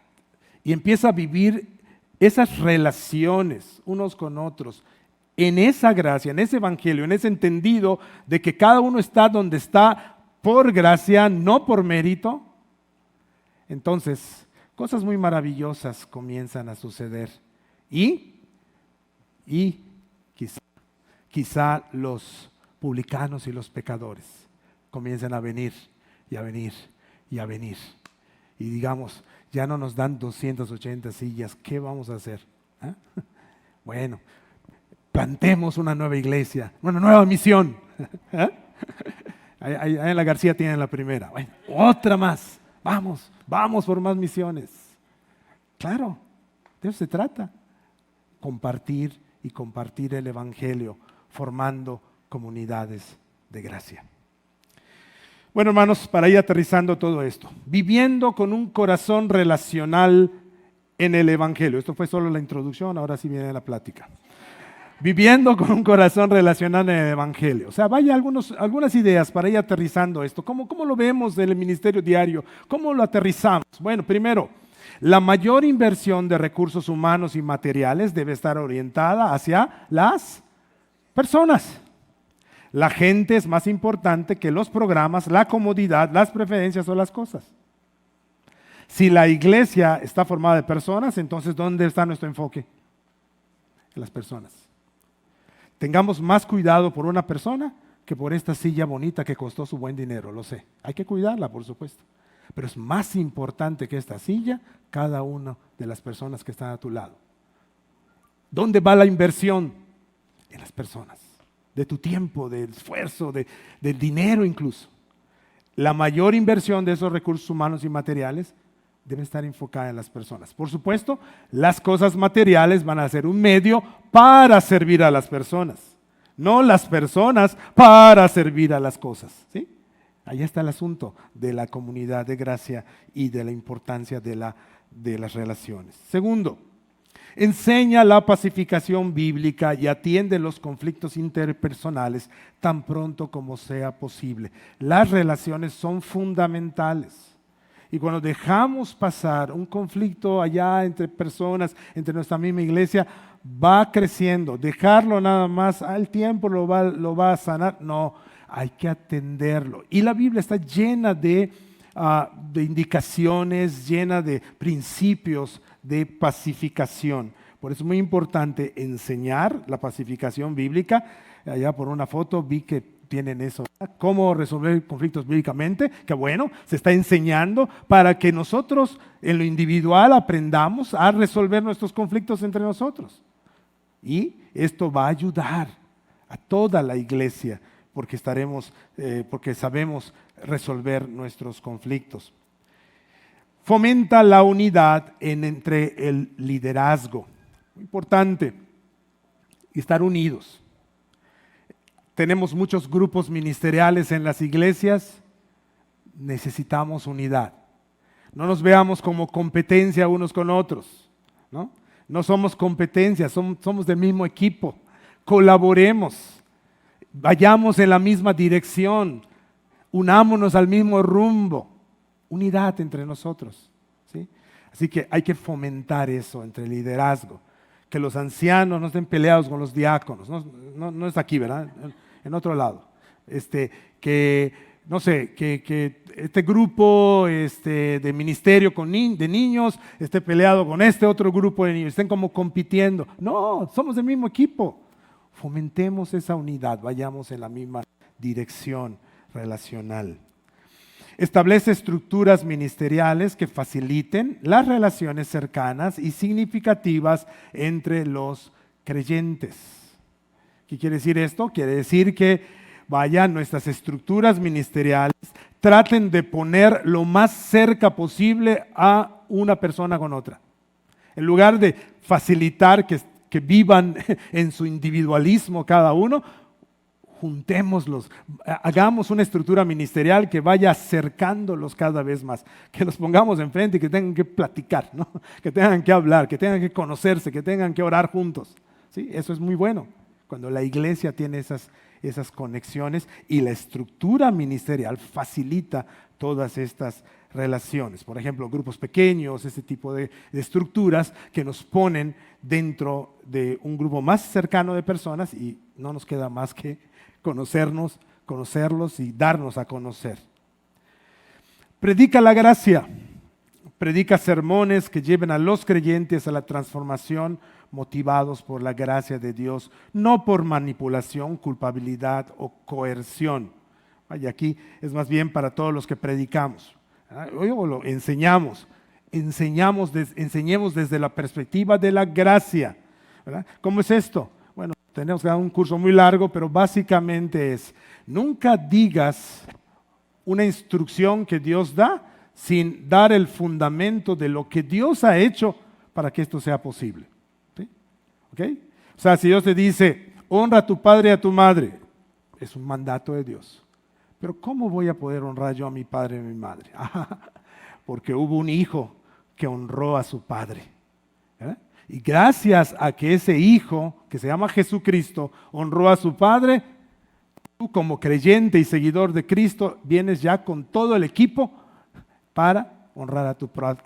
y empieza a vivir esas relaciones unos con otros, en esa gracia, en ese evangelio, en ese entendido de que cada uno está donde está por gracia, no por mérito. Entonces, cosas muy maravillosas comienzan a suceder y quizá los publicanos y los pecadores comiencen a venir y a venir y a venir. Y digamos, ya no nos dan 280 sillas, ¿qué vamos a hacer? ¿Eh? Bueno, plantemos una nueva iglesia, una nueva misión. ¿Eh? Ahí en la García tienen la primera. Bueno, otra más. Vamos por más misiones. Claro, de eso se trata. Compartir y compartir el Evangelio, formando comunidades de gracia. Bueno, hermanos, para ir aterrizando todo esto, viviendo con un corazón relacional en el Evangelio. Esto fue solo la introducción, ahora sí viene la plática. Viviendo con un corazón relacional en el Evangelio. O sea, vaya algunas ideas para ir aterrizando esto. ¿Cómo lo vemos en el ministerio diario? ¿Cómo lo aterrizamos? Bueno, primero, la mayor inversión de recursos humanos y materiales debe estar orientada hacia las personas. La gente es más importante que los programas, la comodidad, las preferencias o las cosas. Si la iglesia está formada de personas, entonces ¿dónde está nuestro enfoque? En las personas. Tengamos más cuidado por una persona que por esta silla bonita que costó su buen dinero, lo sé. Hay que cuidarla, por supuesto. Pero es más importante que esta silla, cada una de las personas que están a tu lado. ¿Dónde va la inversión? En las personas, de tu tiempo, del esfuerzo, del dinero incluso. La mayor inversión de esos recursos humanos y materiales debe estar enfocada en las personas. Por supuesto, las cosas materiales van a ser un medio para servir a las personas, no las personas para servir a las cosas, ¿sí? Ahí está el asunto de la comunidad de gracia y de la importancia de las relaciones. Segundo, enseña la pacificación bíblica y atiende los conflictos interpersonales tan pronto como sea posible. Las relaciones son fundamentales. Y cuando dejamos pasar un conflicto allá entre personas, entre nuestra misma iglesia, va creciendo. Dejarlo nada más al tiempo lo va a sanar. No, hay que atenderlo. Y la Biblia está llena de indicaciones, llena de principios de pacificación. Por eso es muy importante enseñar la pacificación bíblica. Allá por una foto vi que tienen eso, cómo resolver conflictos bíblicamente, que bueno, se está enseñando para que nosotros en lo individual aprendamos a resolver nuestros conflictos entre nosotros. Y esto va a ayudar a toda la iglesia porque sabemos resolver nuestros conflictos. Fomenta la unidad entre el liderazgo. Muy importante, estar unidos. Tenemos muchos grupos ministeriales en las iglesias, necesitamos unidad. No nos veamos como competencia unos con otros, ¿no? No somos competencia, somos del mismo equipo. Colaboremos, vayamos en la misma dirección, unámonos al mismo rumbo. Unidad entre nosotros, ¿sí? Así que hay que fomentar eso entre el liderazgo. Que los ancianos no estén peleados con los diáconos, no es aquí, ¿verdad? En otro lado. Que este grupo de ministerio de niños esté peleado con este otro grupo de niños, estén como compitiendo. No, somos del mismo equipo. Fomentemos esa unidad, vayamos en la misma dirección relacional. Establece estructuras ministeriales que faciliten las relaciones cercanas y significativas entre los creyentes. ¿Qué quiere decir esto? Quiere decir que nuestras estructuras ministeriales traten de poner lo más cerca posible a una persona con otra. En lugar de facilitar que vivan en su individualismo cada uno, juntémoslos, hagamos una estructura ministerial que vaya acercándolos cada vez más, que los pongamos enfrente y que tengan que platicar, ¿no? Que tengan que hablar, que tengan que conocerse, que tengan que orar juntos. ¿Sí? Eso es muy bueno, cuando la iglesia tiene esas conexiones y la estructura ministerial facilita todas estas relaciones. Por ejemplo, grupos pequeños, ese tipo de estructuras que nos ponen dentro de un grupo más cercano de personas y no nos queda más que conocerlos y darnos a conocer. Predica la gracia, predica sermones que lleven a los creyentes a la transformación motivados por la gracia de Dios, no por manipulación, culpabilidad o coerción. Vaya, aquí es más bien para todos los que predicamos. O lo enseñamos enseñemos desde la perspectiva de la gracia, ¿verdad? ¿Cómo es esto? Bueno, tenemos que dar un curso muy largo, pero básicamente es, nunca digas una instrucción que Dios da sin dar el fundamento de lo que Dios ha hecho para que esto sea posible. ¿Sí? ¿Okay? O sea, si Dios te dice, honra a tu padre y a tu madre, es un mandato de Dios. Pero ¿cómo voy a poder honrar yo a mi padre y a mi madre? Porque hubo un hijo que honró a su padre. ¿Eh? Y gracias a que ese hijo, que se llama Jesucristo, honró a su padre, tú como creyente y seguidor de Cristo, vienes ya con todo el equipo para honrar a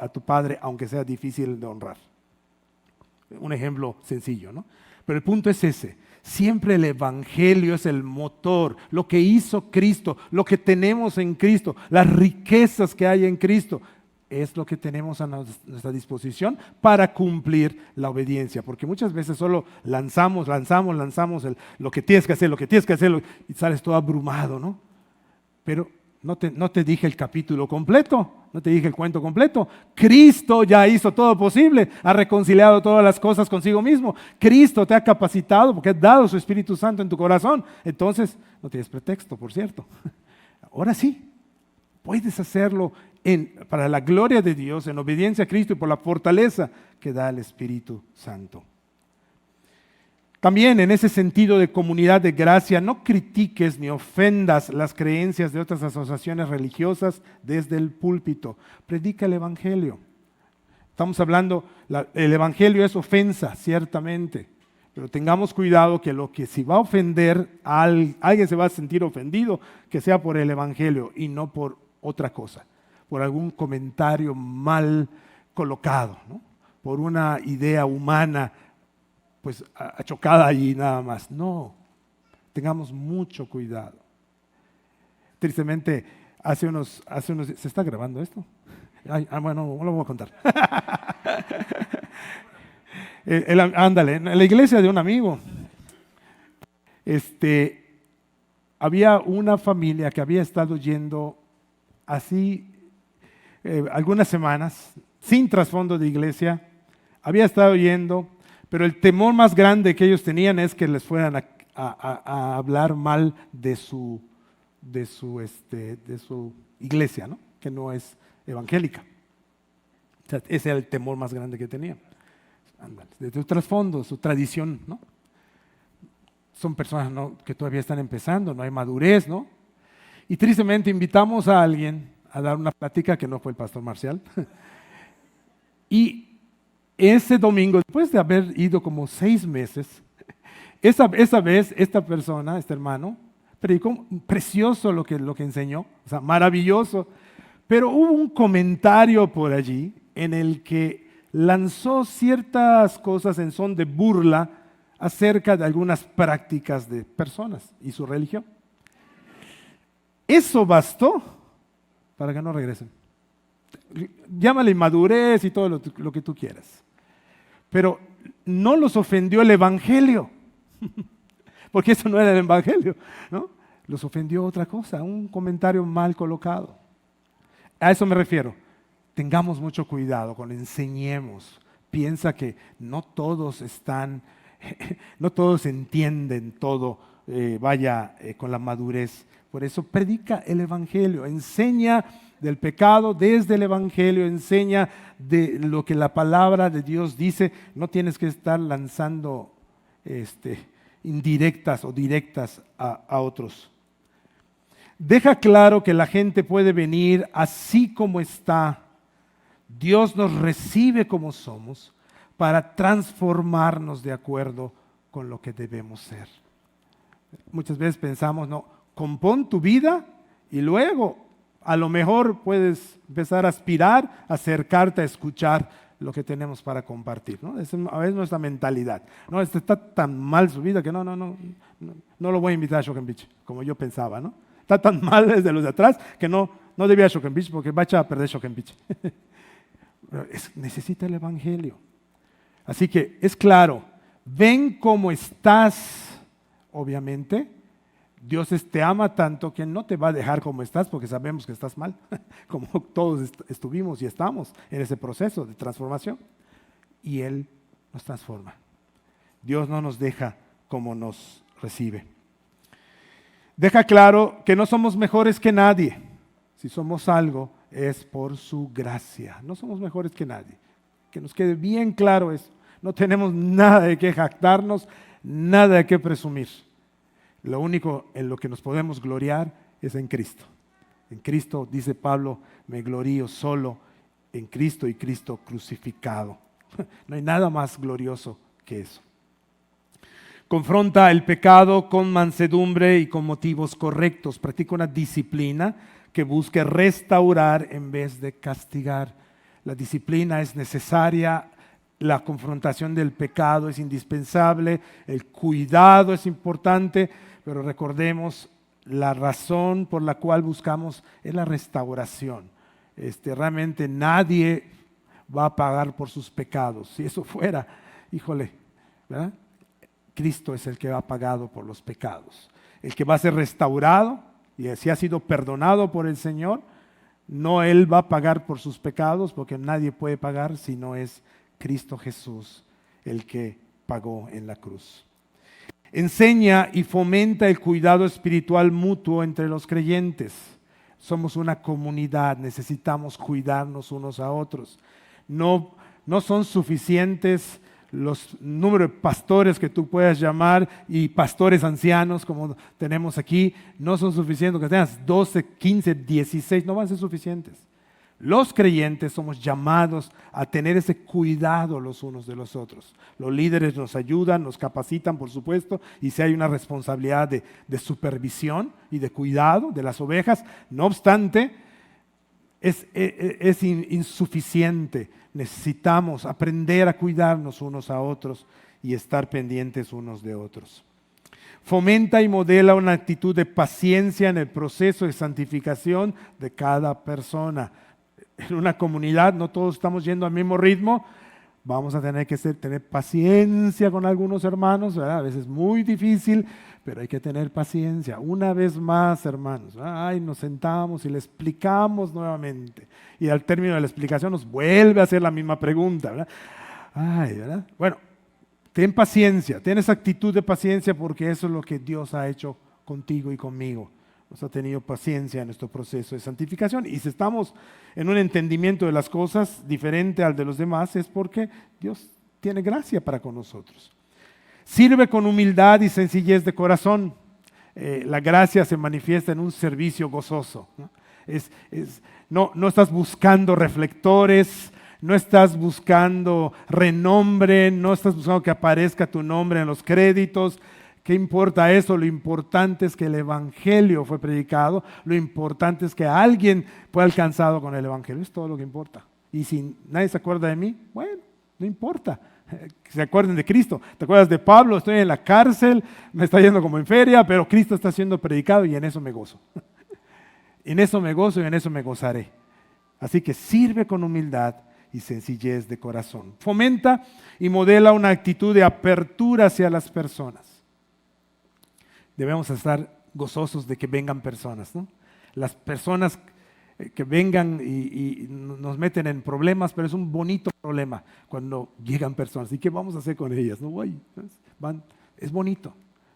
tu padre, aunque sea difícil de honrar. Un ejemplo sencillo, ¿no? Pero el punto es ese. Siempre el evangelio es el motor, lo que hizo Cristo, lo que tenemos en Cristo, las riquezas que hay en Cristo, es lo que tenemos a nuestra disposición para cumplir la obediencia. Porque muchas veces solo lanzamos lo que tienes que hacer, y sales todo abrumado, ¿no? Pero No te dije el capítulo completo, no te dije el cuento completo. Cristo ya hizo todo posible, ha reconciliado todas las cosas consigo mismo. Cristo te ha capacitado porque ha dado su Espíritu Santo en tu corazón. Entonces, no tienes pretexto, por cierto. Ahora sí, puedes hacerlo para la gloria de Dios, en obediencia a Cristo y por la fortaleza que da el Espíritu Santo. También en ese sentido de comunidad de gracia, no critiques ni ofendas las creencias de otras asociaciones religiosas desde el púlpito. Predica el Evangelio. Estamos hablando, el Evangelio es ofensa, ciertamente, pero tengamos cuidado que si va a ofender a alguien se va a sentir ofendido, que sea por el Evangelio y no por otra cosa, por algún comentario mal colocado, ¿no? Por una idea humana pues achocada allí nada más. No, tengamos mucho cuidado. Tristemente, hace unos ¿se está grabando esto? Bueno, no lo voy a contar. Ándale, en la iglesia de un amigo, había una familia que había estado yendo así algunas semanas, sin trasfondo de iglesia, había estado yendo. Pero el temor más grande que ellos tenían es que les fueran a hablar mal de su iglesia, ¿no? Que no es evangélica. O sea, ese era el temor más grande que tenían. De su trasfondo, su tradición, ¿no? Son personas, ¿no?, que todavía están empezando, no hay madurez, ¿no? Y tristemente invitamos a alguien a dar una plática que no fue el pastor Marcial. Y ese domingo, después de haber ido como 6 meses, esa vez esta persona, este hermano, predicó precioso lo que enseñó, o sea, maravilloso, pero hubo un comentario por allí en el que lanzó ciertas cosas en son de burla acerca de algunas prácticas de personas y su religión. Eso bastó para que no regresen. Llámale inmadurez y todo lo que tú quieras. Pero no los ofendió el Evangelio, porque eso no era el Evangelio, ¿no? Los ofendió otra cosa, un comentario mal colocado. A eso me refiero. Tengamos mucho cuidado cuando enseñemos. Piensa que no todos entienden todo, con la madurez. Por eso predica el Evangelio, enseña del pecado desde el Evangelio, enseña de lo que la palabra de Dios dice. No tienes que estar lanzando indirectas o directas a otros. Deja claro que la gente puede venir así como está. Dios nos recibe como somos para transformarnos de acuerdo con lo que debemos ser. Muchas veces pensamos, no, compón tu vida y luego a lo mejor puedes empezar a aspirar, acercarte a escuchar lo que tenemos para compartir, ¿no? Es a veces nuestra mentalidad. No, está tan mal su vida que no lo voy a invitar a Shoken Beach, como yo pensaba, ¿no? Está tan mal desde los de atrás que no debía a Shoken Beach porque va a echar a perder Shoken Beach. Necesita el Evangelio. Así que es claro, ven cómo estás, obviamente. Dios te ama tanto que no te va a dejar como estás porque sabemos que estás mal, como todos estuvimos y estamos en ese proceso de transformación. Y Él nos transforma. Dios no nos deja como nos recibe. Deja claro que no somos mejores que nadie. Si somos algo es por su gracia. No somos mejores que nadie. Que nos quede bien claro eso. No tenemos nada de qué jactarnos, nada de qué presumir. Lo único en lo que nos podemos gloriar es en Cristo. En Cristo, dice Pablo, me glorío solo en Cristo y Cristo crucificado. No hay nada más glorioso que eso. Confronta el pecado con mansedumbre y con motivos correctos. Practica una disciplina que busque restaurar en vez de castigar. La disciplina es necesaria. La confrontación del pecado es indispensable. El cuidado es importante. Pero recordemos, la razón por la cual buscamos es la restauración. Realmente nadie va a pagar por sus pecados. Si eso fuera, híjole, ¿verdad? Cristo es el que ha pagado por los pecados. El que va a ser restaurado y si ha sido perdonado por el Señor, no Él va a pagar por sus pecados, porque nadie puede pagar si no es Cristo Jesús el que pagó en la cruz. Enseña y fomenta el cuidado espiritual mutuo entre los creyentes. Somos una comunidad, necesitamos cuidarnos unos a otros. No son suficientes los números de pastores que tú puedas llamar y pastores ancianos como tenemos aquí. No son suficientes, que tengas 12, 15, 16, no van a ser suficientes. Los creyentes somos llamados a tener ese cuidado los unos de los otros. Los líderes nos ayudan, nos capacitan, por supuesto, y si hay una responsabilidad de supervisión y de cuidado de las ovejas. No obstante, es insuficiente. Necesitamos aprender a cuidarnos unos a otros y estar pendientes unos de otros. Fomenta y modela una actitud de paciencia en el proceso de santificación de cada persona. En una comunidad no todos estamos yendo al mismo ritmo, vamos a tener que tener paciencia con algunos hermanos, ¿verdad? A veces es muy difícil, pero hay que tener paciencia. Una vez más, hermanos, nos sentamos y le explicamos nuevamente. Y al término de la explicación nos vuelve a hacer la misma pregunta, ¿verdad? ¿Verdad? Bueno, ten paciencia, ten esa actitud de paciencia porque eso es lo que Dios ha hecho contigo y conmigo. Nos ha tenido paciencia en nuestro proceso de santificación. Y si estamos en un entendimiento de las cosas diferente al de los demás, es porque Dios tiene gracia para con nosotros. Sirve con humildad y sencillez de corazón. La gracia se manifiesta en un servicio gozoso, ¿no? No estás buscando reflectores, no estás buscando renombre, no estás buscando que aparezca tu nombre en los créditos. ¿Qué importa eso? Lo importante es que el Evangelio fue predicado, lo importante es que alguien fue alcanzado con el Evangelio, es todo lo que importa. Y si nadie se acuerda de mí, bueno, no importa, que se acuerden de Cristo. ¿Te acuerdas de Pablo? Estoy en la cárcel, me está yendo como en feria, pero Cristo está siendo predicado y en eso me gozo. En eso me gozo y en eso me gozaré. Así que sirve con humildad y sencillez de corazón. Fomenta y modela una actitud de apertura hacia las personas. Debemos estar gozosos de que vengan personas, ¿no? Las personas que vengan y nos meten en problemas, pero es un bonito problema cuando llegan personas. ¿Y qué vamos a hacer con ellas? ¿No? Es bonito,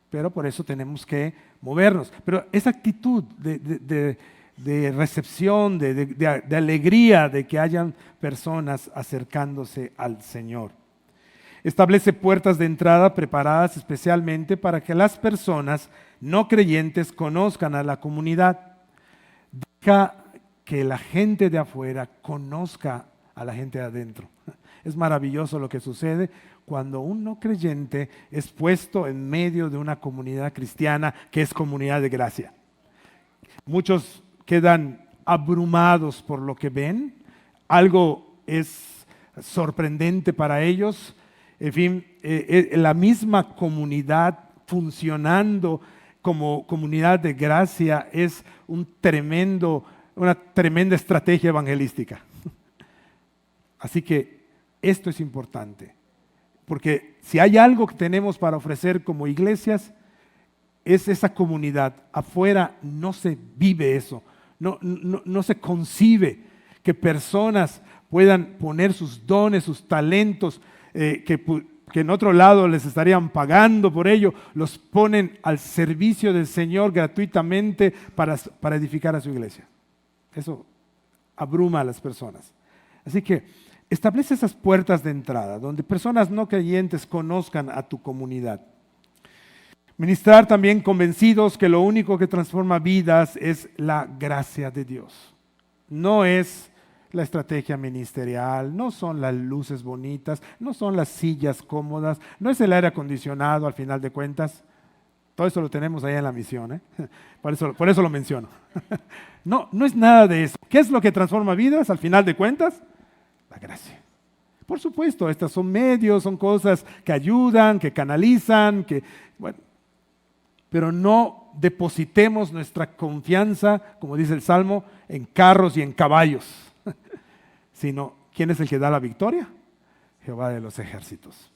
pero por eso tenemos que movernos. Pero esa actitud de recepción, de alegría de que hayan personas acercándose al Señor. Establece puertas de entrada preparadas especialmente para que las personas no creyentes conozcan a la comunidad. Deja que la gente de afuera conozca a la gente de adentro. Es maravilloso lo que sucede cuando un no creyente es puesto en medio de una comunidad cristiana que es comunidad de gracia. Muchos quedan abrumados por lo que ven, algo es sorprendente para ellos. En fin, la misma comunidad funcionando como comunidad de gracia es una tremenda estrategia evangelística. Así que esto es importante, porque si hay algo que tenemos para ofrecer como iglesias, es esa comunidad. Afuera no se vive eso, no se concibe que personas puedan poner sus dones, sus talentos, que en otro lado les estarían pagando por ello, los ponen al servicio del Señor gratuitamente para edificar a su iglesia. Eso abruma a las personas. Así que establece esas puertas de entrada donde personas no creyentes conozcan a tu comunidad. Ministrar también convencidos que lo único que transforma vidas es la gracia de Dios. No es la estrategia ministerial, no son las luces bonitas, no son las sillas cómodas, no es el aire acondicionado al final de cuentas. Todo eso lo tenemos ahí en la misión, ¿eh? Por eso lo menciono. No es nada de eso. ¿Qué es lo que transforma vidas al final de cuentas? La gracia. Por supuesto, estos son medios, son cosas que ayudan, que canalizan, pero no depositemos nuestra confianza, como dice el Salmo, en carros y en caballos, sino ¿quién es el que da la victoria? Jehová de los ejércitos.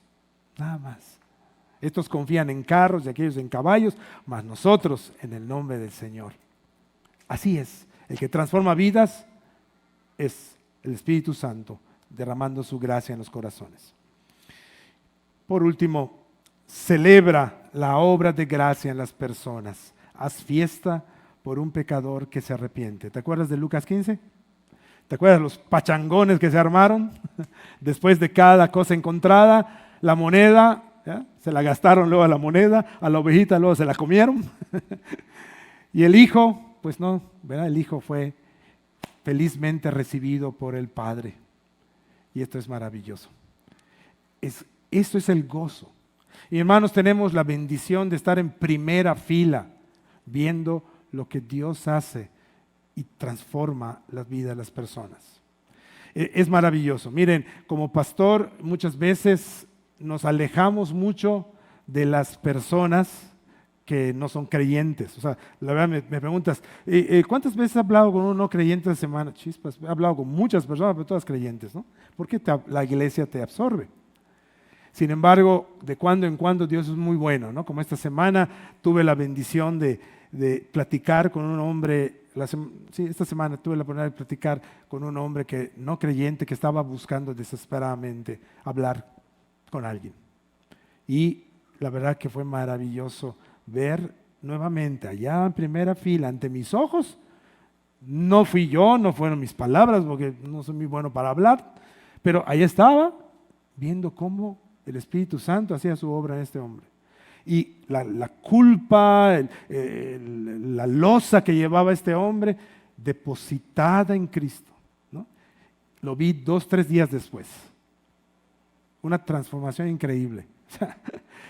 Nada más. Estos confían en carros y aquellos en caballos, mas nosotros en el nombre del Señor. Así es, el que transforma vidas es el Espíritu Santo derramando su gracia en los corazones. Por último, celebra la obra de gracia en las personas. Haz fiesta por un pecador que se arrepiente. ¿Te acuerdas de Lucas 15? ¿Te acuerdas los pachangones que se armaron? Después de cada cosa encontrada, la moneda, ¿ya? Se la gastaron luego a la moneda, a la ovejita luego se la comieron. Y el hijo, pues no, ¿verdad? El hijo fue felizmente recibido por el Padre. Y esto es maravilloso. Esto es el gozo. Y hermanos, tenemos la bendición de estar en primera fila, viendo lo que Dios hace y transforma la vida de las personas. Es maravilloso. Miren, como pastor muchas veces nos alejamos mucho de las personas que no son creyentes. O sea, la verdad me preguntas, ¿cuántas veces has hablado con un no creyente de semana? Chispas, he hablado con muchas personas, pero todas creyentes, ¿no? Porque la iglesia te absorbe. Sin embargo, de cuando en cuando Dios es muy bueno, ¿no? Como esta semana tuve la bendición de platicar con un hombre, esta semana tuve la oportunidad de platicar con un hombre que no creyente, que estaba buscando desesperadamente hablar con alguien. Y la verdad que fue maravilloso ver nuevamente allá en primera fila ante mis ojos. No fui yo, no fueron mis palabras, porque no soy muy bueno para hablar, pero ahí estaba viendo cómo el Espíritu Santo hacía su obra en este hombre. Y la culpa, la losa que llevaba este hombre, depositada en Cristo, ¿no? Lo vi 2, 3 días después. Una transformación increíble.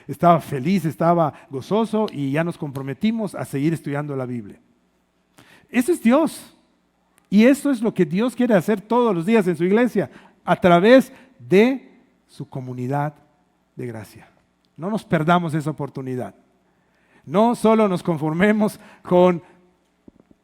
Estaba feliz, estaba gozoso y ya nos comprometimos a seguir estudiando la Biblia. Eso es Dios. Y eso es lo que Dios quiere hacer todos los días en su iglesia, a través de su comunidad de gracia. No nos perdamos esa oportunidad. No solo nos conformemos con,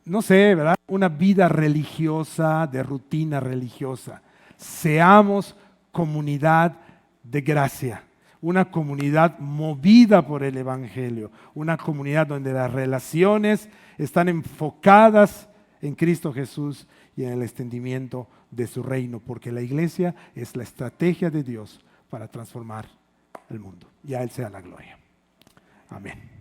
no sé, ¿verdad? Una vida religiosa, de rutina religiosa. Seamos comunidad de gracia. Una comunidad movida por el Evangelio. Una comunidad donde las relaciones están enfocadas en Cristo Jesús y en el extendimiento de su reino. Porque la iglesia es la estrategia de Dios para transformar el mundo. Y a Él sea la gloria. Amén.